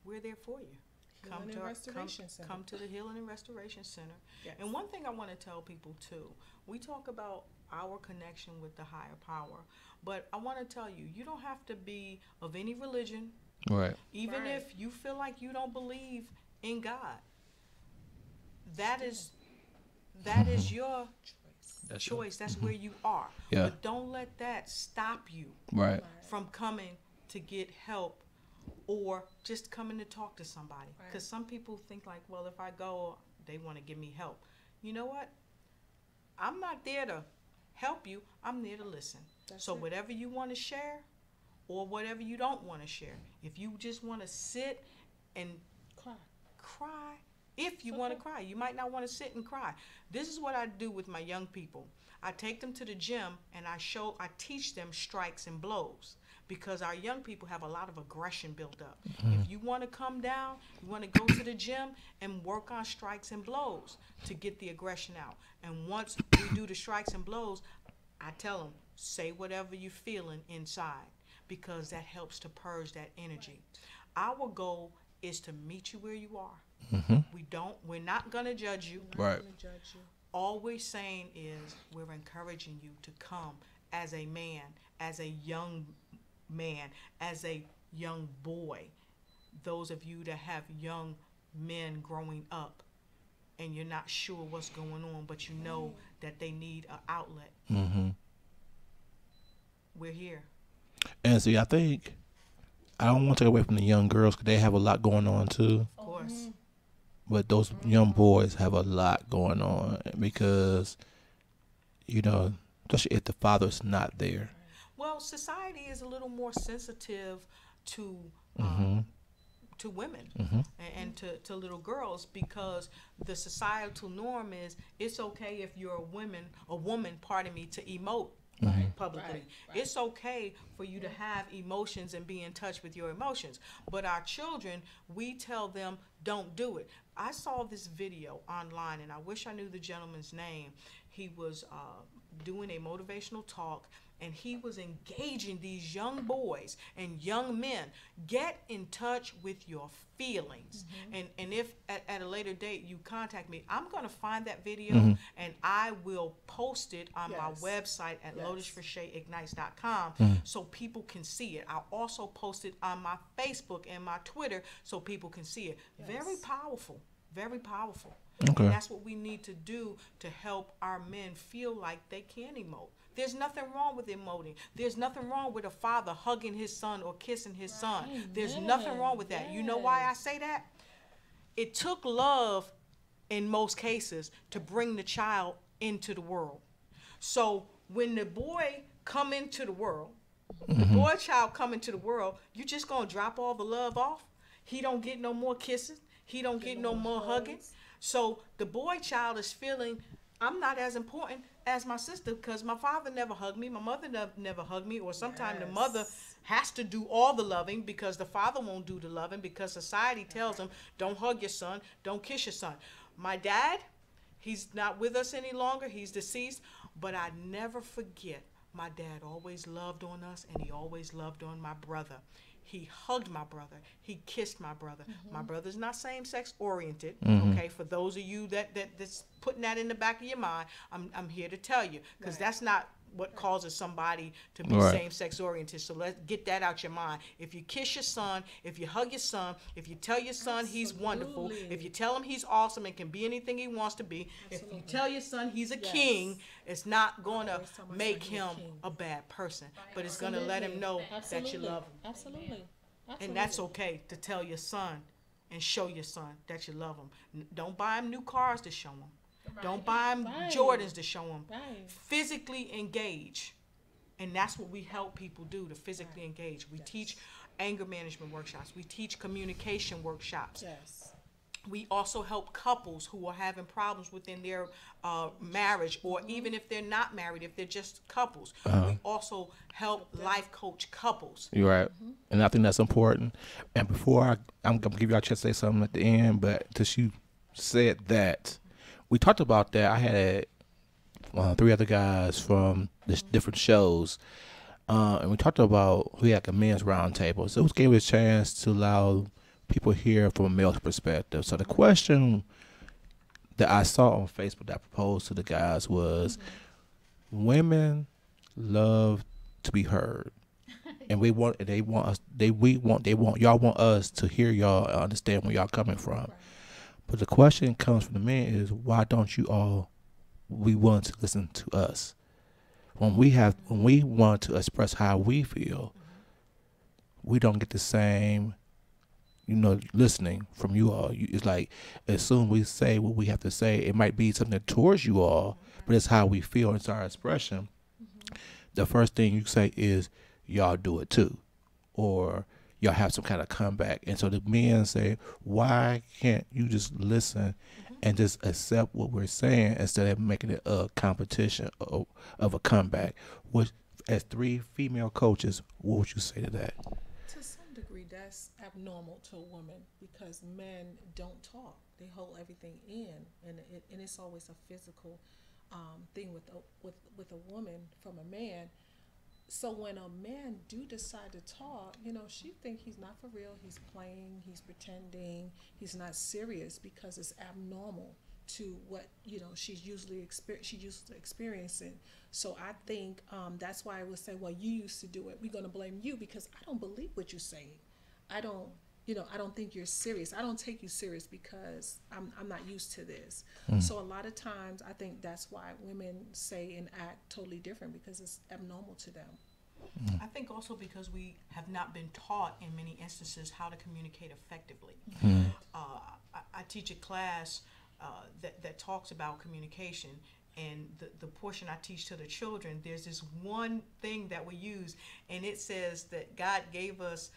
S4: we're there for you.
S3: Healing and Restoration Center.
S4: Come to the Healing and Restoration Center.
S3: Yes.
S4: And one thing I want to tell people too, we talk about our connection with the higher power, but I want to tell you, you don't have to be of any religion.
S6: Right.
S4: Even
S3: Right.
S4: if you feel like you don't believe in God, that is your
S6: That's
S4: choice. That's where you are.
S6: Yeah.
S4: But don't let that stop you
S6: Right.
S4: from coming to get help or just coming to talk to somebody.
S3: Right.
S4: Because some people think like, well, if I go, they want to give me help. You know what? I'm not there to help you. I'm there to listen.
S3: That's
S4: So
S3: it.
S4: whatever you want to share or whatever you don't want to share, if you just want to sit and cry, if you want to cry, you might not want to sit and cry. This is what I do with my young people. I take them to the gym and I teach them strikes and blows, because our young people have a lot of aggression built up. If you want to come down, you want to go to the gym and work on strikes and blows to get the aggression out. And once we do the strikes and blows, I tell them, say whatever you're feeling inside, because that helps to purge that energy. Our goal is to meet you where you are. We're not going to judge you.
S6: Right.
S3: Gonna judge you.
S4: All we're saying is we're encouraging you to come as a man, as a young man, as a young boy. Those of you that have young men growing up and you're not sure what's going on, but you know that they need an outlet. We're here.
S6: And see, I think I don't want to take away from the young girls because they have a lot going on too.
S4: Of course.
S6: But those young boys have a lot going on because, you know, especially if the father's not there.
S4: Well, society is a little more sensitive to women and to little girls, because the societal norm is it's okay if you're a woman, to emote publicly.
S3: Right.
S4: It's okay for you to have emotions and be in touch with your emotions. But our children, we tell them, don't do it. I saw this video online, and I wish I knew the gentleman's name. He was doing a motivational talk, and he was engaging these young boys and young men. Get in touch with your feelings. And if at a later date you contact me, I'm going to find that video and I will post it on my website at lotusfreshayignites.com so people can see it. I'll also post it on my Facebook and my Twitter so people can see it. Very powerful. Very powerful.
S6: Okay.
S4: And that's what we need to do to help our men feel like they can emote. There's nothing wrong with emoting. There's nothing wrong with a father hugging his son or kissing his son. There's nothing wrong with that. You know why I say that? It took love in most cases to bring the child into the world. So when the boy come into the world, the boy child come into the world, you just gonna drop all the love off? He don't get no more kisses. He don't get no more hugging. So the boy child is feeling, I'm not as important as my sister because my father never hugged me, my mother never hugged me, or sometimes the mother has to do all the loving because the father won't do the loving because society tells him, don't hug your son, don't kiss your son. My dad, he's not with us any longer, he's deceased, but I never forget, my dad always loved on us and he always loved on my brother. He hugged my brother. He kissed my brother. My brother's not same-sex oriented. Okay, for those of you that's putting that in the back of your mind, I'm here to tell you, because that's not what causes somebody to be same-sex oriented. So let's get that out your mind. If you kiss your son, if you hug your son, if you tell your son he's wonderful, if you tell him he's awesome and can be anything he wants to be, if you tell your son he's a king, it's not going to make him a bad person, but it's going to let him know that you love him.
S3: Absolutely.
S4: And that's okay to tell your son and show your son that you love him. Don't buy him new cars to show him. Don't buy them
S3: Right.
S4: Jordans to show them.
S3: Right.
S4: Physically engage. And that's what we help people do, to physically engage. We teach anger management workshops. We teach communication workshops.
S3: Yes.
S4: We also help couples who are having problems within their marriage, or even if they're not married, if they're just couples. We also help life coach couples.
S6: You're right. And I think that's important. And before I'm going to give y'all a chance to say something at the end, but since you said that, we talked about that. I had 3 other guys from different shows, and we talked about, we had like a men's round table. So it gave us a chance to allow people here from a male's perspective. So the question that I saw on Facebook that I proposed to the guys was, women love to be heard, and y'all want us to hear y'all and understand where y'all coming from. But the question comes from the men is, why don't you all we want to listen to us when we want to express how we feel? We don't get the same listening from you all. It's like, as soon as we say what we have to say, it might be something towards you all, but it's how we feel. It's our expression. The first thing you say is, y'all do it too, or y'all have some kind of comeback. And so the men say, why can't you just listen and just accept what we're saying instead of making it a competition of a comeback? As 3 female coaches, what would you say to that?
S3: To some degree, that's abnormal to a woman, because men don't talk; they hold everything in, and it's always a physical thing with a woman from a man. So when a man do decide to talk, she think he's not for real. He's playing. He's pretending. He's not serious, because it's abnormal to what she's usually experiencing. So I think that's why I would say, well, you used to do it. We're gonna blame you, because I don't believe what you're saying. I don't think you're serious. I don't take you serious because I'm not used to this. So a lot of times I think that's why women say and act totally different, because it's abnormal to them.
S4: I think also because we have not been taught in many instances how to communicate effectively. I teach a class that talks about communication, and the portion I teach to the children, there's this one thing that we use, and it says that God gave us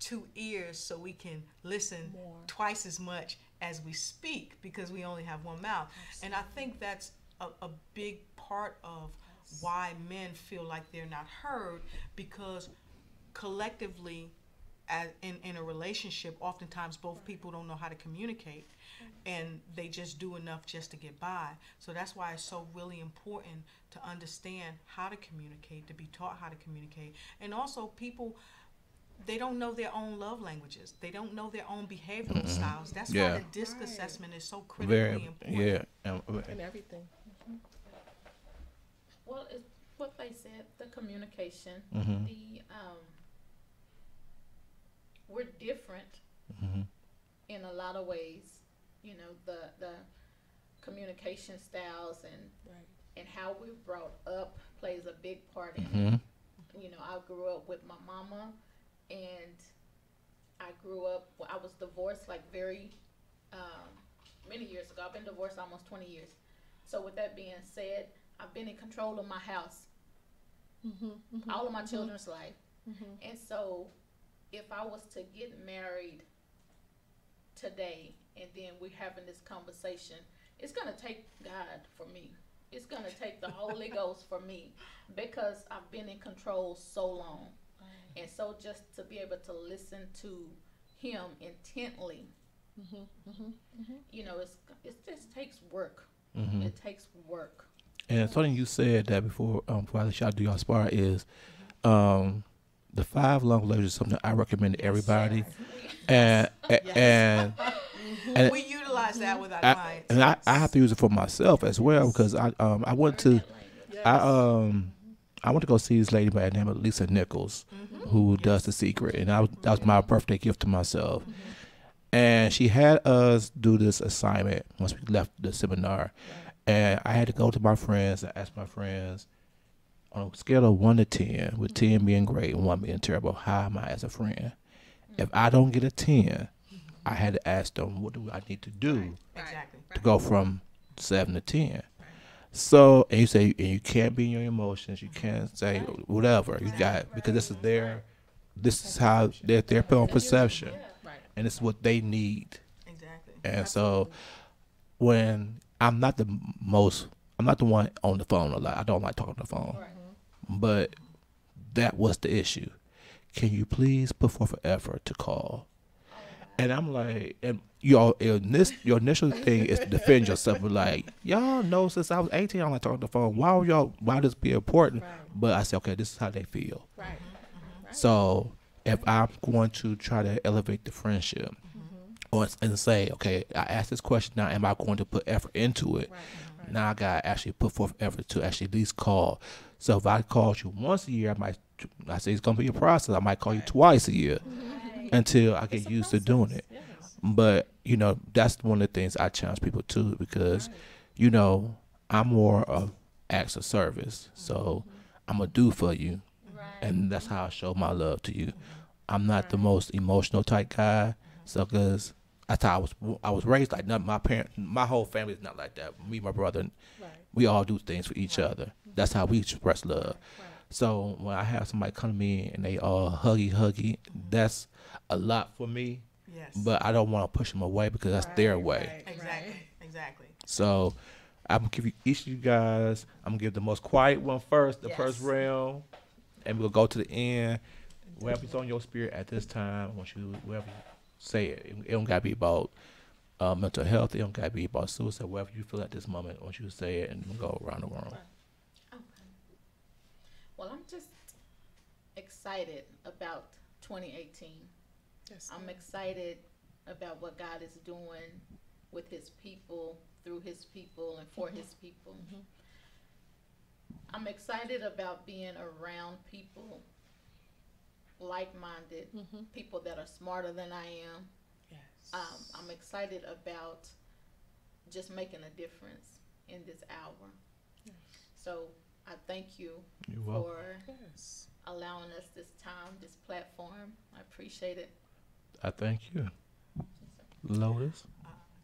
S4: 2 ears so we can listen
S3: More.
S4: twice as much as we speak, because we only have 1 mouth. And I think that's a big part of why men feel like they're not heard, because collectively in a relationship, oftentimes both people don't know how to communicate, and they just do enough just to get by. So that's why it's so really important to understand how to communicate, to be taught how to communicate. And also, people, they don't know their own love languages. They don't know their own behavioral styles. That's why the DISC assessment is so critically important.
S3: And everything.
S5: Well, it's what they said, the communication, we're different in a lot of ways. The communication styles and how we're brought up plays a big part in it. I grew up with my mama, and I was divorced very many years ago. I've been divorced almost 20 years. So with that being said, I've been in control of my house all of my children's life. And so if I was to get married today, and then we're having this conversation, it's going to take God for me. It's going to take the Holy Ghost for me, because I've been in control so long. And so just to be able to listen to him intently, it just takes work. It takes work.
S6: And something you said that before I let y'all do y'all spar is the 5 love languages is something I recommend to everybody. And
S4: we utilize that with our clients.
S6: And I have to use it for myself as well, because I went to go see this lady by the name of Lisa Nichols, who does The Secret, and that was my birthday gift to myself. And she had us do this assignment once we left the seminar, and I had to go to my friends and ask my friends, on a scale of 1 to 10, with 10 being great and 1 being terrible, how am I as a friend? If I don't get a 10, I had to ask them, what do I need to do
S4: Exactly.
S6: to go from
S2: 7 to 10. So, and you say, and you can't be in your emotions. You can't say whatever you got, because this is how they're put on perception,
S3: Right.
S2: and it's what they need.
S4: Exactly.
S2: And so, when I'm not the one on the phone a lot. I don't like talking on the phone, but that was the issue. Can you please put forth an effort to call? And I'm like, and your initial thing is to defend yourself. But like, y'all know since I was 18, I don't like talking on the phone. Why this be important? But I said, okay, this is how they feel.
S3: Right.
S2: So if I'm going to try to elevate the friendship, and say, okay, I asked this question now, am I going to put effort into it? Now I got to actually put forth effort to actually at least call. So if I called you once a year, I say it's going to be a process. I might call you twice a year until I get used to doing it. But, that's one of the things I challenge people to, because, I'm more of acts of service. So I'm going to do for you. And that's how I show my love to you. I'm not the most emotional type guy. So, because that's how I was raised. Like, my whole family is not like that. Me, my brother, we all do things for each other. That's how we express love. So when I have somebody come to me and they all huggy, that's a lot for me.
S4: Yes.
S2: But I don't want to push them away, because that's their way.
S4: Exactly.
S2: So I'm gonna give each of you guys. I'm gonna give the most quiet one first, the first round, and we'll go to the end. Whatever's on your spirit at this time, I want you, whatever you say it. It don't gotta be about mental health. It don't gotta be about suicide. Whatever you feel at this moment, I want you to say it, and we'll go around the room.
S5: Okay. Well, I'm just excited about 2018. I'm excited about what God is doing with his people, through his people, and for his people. I'm excited about being around people like-minded, people that are smarter than I am. I'm excited about just making a difference in this hour. So I thank you for allowing us this time, this platform. I appreciate it.
S2: I thank you. Lotus?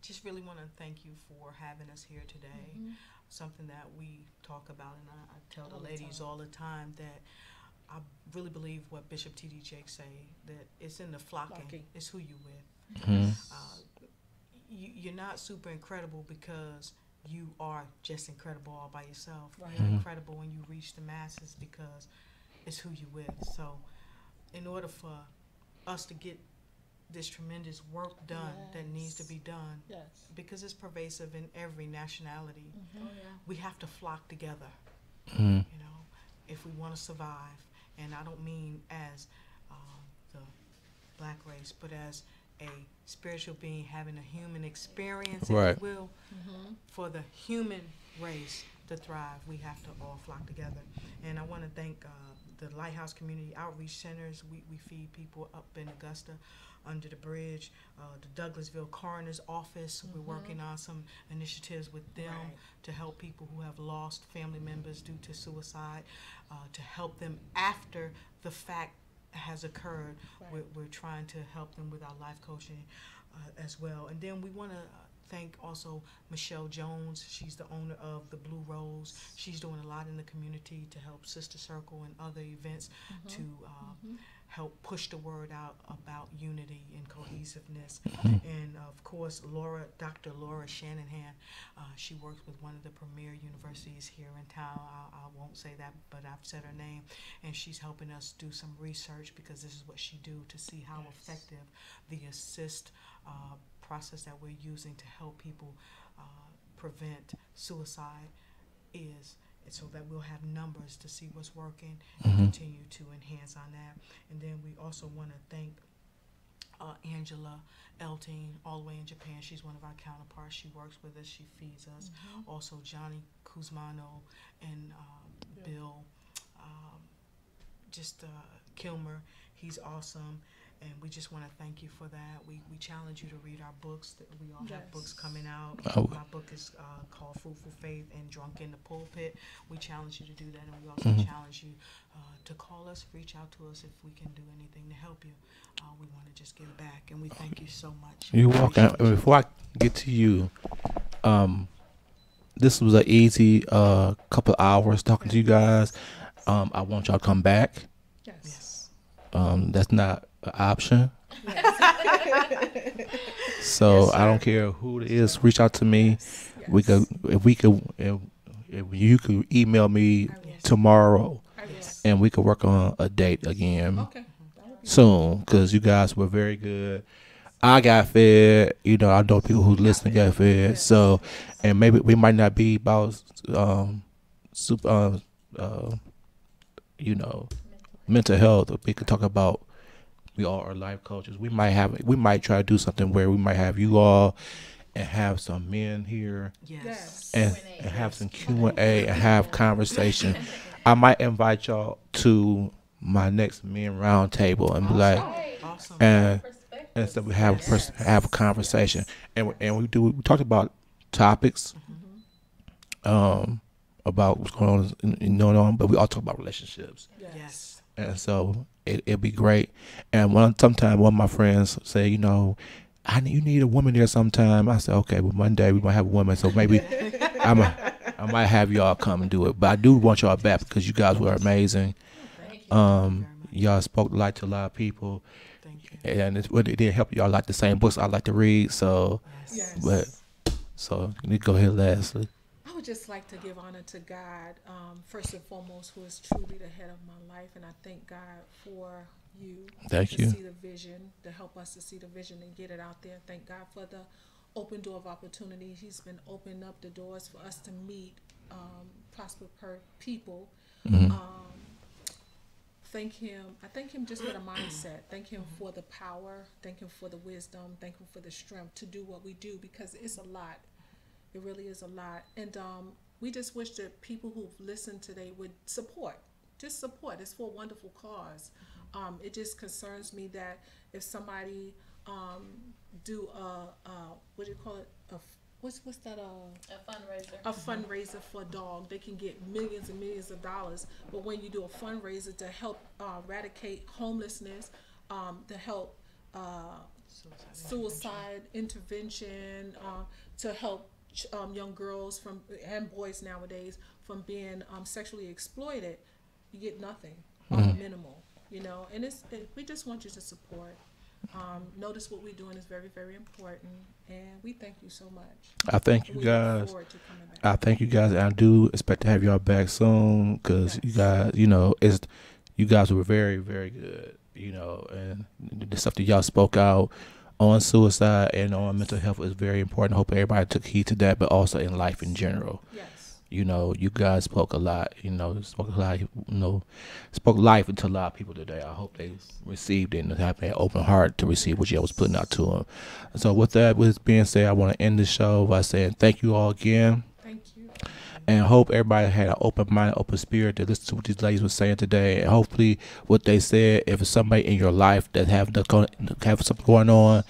S4: Just really want to thank you for having us here today. Something that we talk about, and I tell the ladies all the time, that I really believe what Bishop T.D. Jakes say, that it's in the flocking. It's who you with. You're not super incredible because you are just incredible all by yourself. You're incredible when you reach the masses because it's who you with. So in order for us to get this tremendous work done that needs to be done, because it's pervasive in every nationality, we have to flock together, if we want to survive. And I don't mean as the black race, but as a spiritual being having a human experience, if you will. For the human race to thrive, we have to all flock together. And I want to thank the Lighthouse Community Outreach Centers. We feed people up in Augusta, under the bridge, the Douglasville Coroner's Office. We're working on some initiatives with them to help people who have lost family members due to suicide, to help them after the fact has occurred. We're trying to help them with our life coaching as well. And then we want to thank also Michelle Jones. She's the owner of the Blue Rose. She's doing a lot in the community to help Sister Circle and other events to help push the word out about unity and cohesiveness. And of course, Dr. Laura Shanahan, she works with one of the premier universities here in town. I won't say that, but I've said her name. And she's helping us do some research, because this is what she do, to see how effective the assist process that we're using to help people prevent suicide is, so that we'll have numbers to see what's working and continue to enhance on that. And then we also want to thank Angela Elting, all the way in Japan. She's one of our counterparts. She works with us. She feeds us. Also Johnny Kuzmano and Bill, Kilmer. He's awesome. And we just want to thank you for that. We challenge you to read our books. We all have books coming out. My book is called Fruitful Faith and Drunk in the Pulpit. We challenge you to do that, and we also challenge you to call us, reach out to us if we can do anything to help you. We want to just give back, and we thank you so much.
S2: You're welcome. Before I get to you, this was an easy couple hours talking to you guys. I want y'all to come back.
S3: Yes.
S2: That's not an option. So
S4: Yes,
S2: I don't
S4: sir.
S2: care who it is. Reach out to me.
S3: Yes.
S2: If you could email me tomorrow,
S3: I will.
S2: and we could work on a date again
S3: Okay. That would be
S2: soon, because you guys were very good. I got fed. You know, I know people who listen got fed. So, and maybe we might not be about super, you know, mental health. We could talk about. We all are life coaches. We might try to do something where we might have you all and have some men here
S4: Yes.
S2: and have some Q&A and have conversation. I might invite y'all to my next men round table and be like,
S4: Awesome.
S2: and so we have a conversation, and we talked about topics, about what's going on, but we all talk about relationships.
S4: Yes.
S2: And so it'd be great. And sometime one of my friends say, you know, you need a woman there sometime. I said, okay, well, one day we might have a woman, so maybe I might have y'all come and do it. But I do want y'all back because you guys were amazing. Y'all spoke light to a lot of people,
S4: Thank you.
S2: and it did help y'all like the same books I like to read. So,
S3: Yes.
S2: so you go ahead, Leslie.
S3: I would just like to give honor to God, first and foremost, who is truly the head of my life, and I thank God for you.
S2: Thank
S3: to
S2: you.
S3: see the vision, to help us to see the vision and get it out there. Thank God for the open door of opportunity. He's been opening up the doors for us to meet people. Thank him. I thank him just for the mindset. Thank him for the power. Thank him for the wisdom. Thank him for the strength to do what we do, because it's a lot. It really is a lot. And we just wish that people who've listened today would support. Just support. It's for a wonderful cause. It just concerns me that if somebody do what do you call it? What's that?
S5: A fundraiser.
S3: A fundraiser for a dog, they can get millions and millions of dollars. But when you do a fundraiser to help eradicate homelessness, to help suicide intervention, to help young girls and boys nowadays from being sexually exploited, you get nothing, minimal, you know. And we just want you to support. Notice what we're doing is very, very important, and we thank you so much.
S2: I thank you
S3: We look
S2: guys.
S3: forward to coming back.
S2: I thank you guys, and I do expect to have y'all back soon, because you guys, you know, you guys were very, very good, you know, and the stuff that y'all spoke out on suicide and on mental health is very important. Hope everybody took heed to that, but also in life in general.
S3: Yes.
S2: You know, you guys spoke a lot, you know, spoke life into a lot of people today. I hope they received it and have an open heart to receive what you was putting out to them. So with that being said, I want to end the show by saying thank you all again.
S3: Thank you.
S2: And hope everybody had an open mind, open spirit to listen to what these ladies were saying today. And hopefully what they said, if it's somebody in your life that have something going on,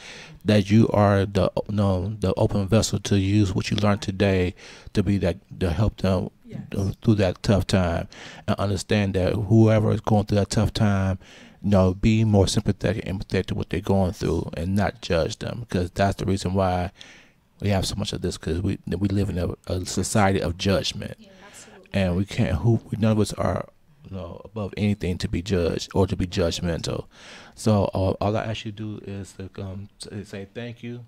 S2: that you are the open vessel to use what you learned today to be that, to help them through that tough time, and understand that whoever is going through that tough time, you know, be more sympathetic and empathetic to what they're going through and not judge them, because that's the reason why we have so much of this, because we live in a society of judgment,
S3: Absolutely.
S2: and we can't. None of us are, you know, above anything to be judged or to be judgmental. So all I ask you to do is to say thank you.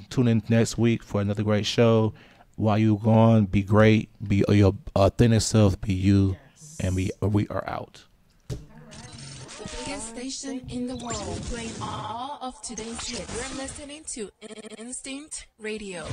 S2: Tune in next week for another great show. While you're gone, be great. Be your authentic self. Be you, and we are out.
S1: The biggest station in the world, playing all of today's hits. You're listening to Instinct Radio.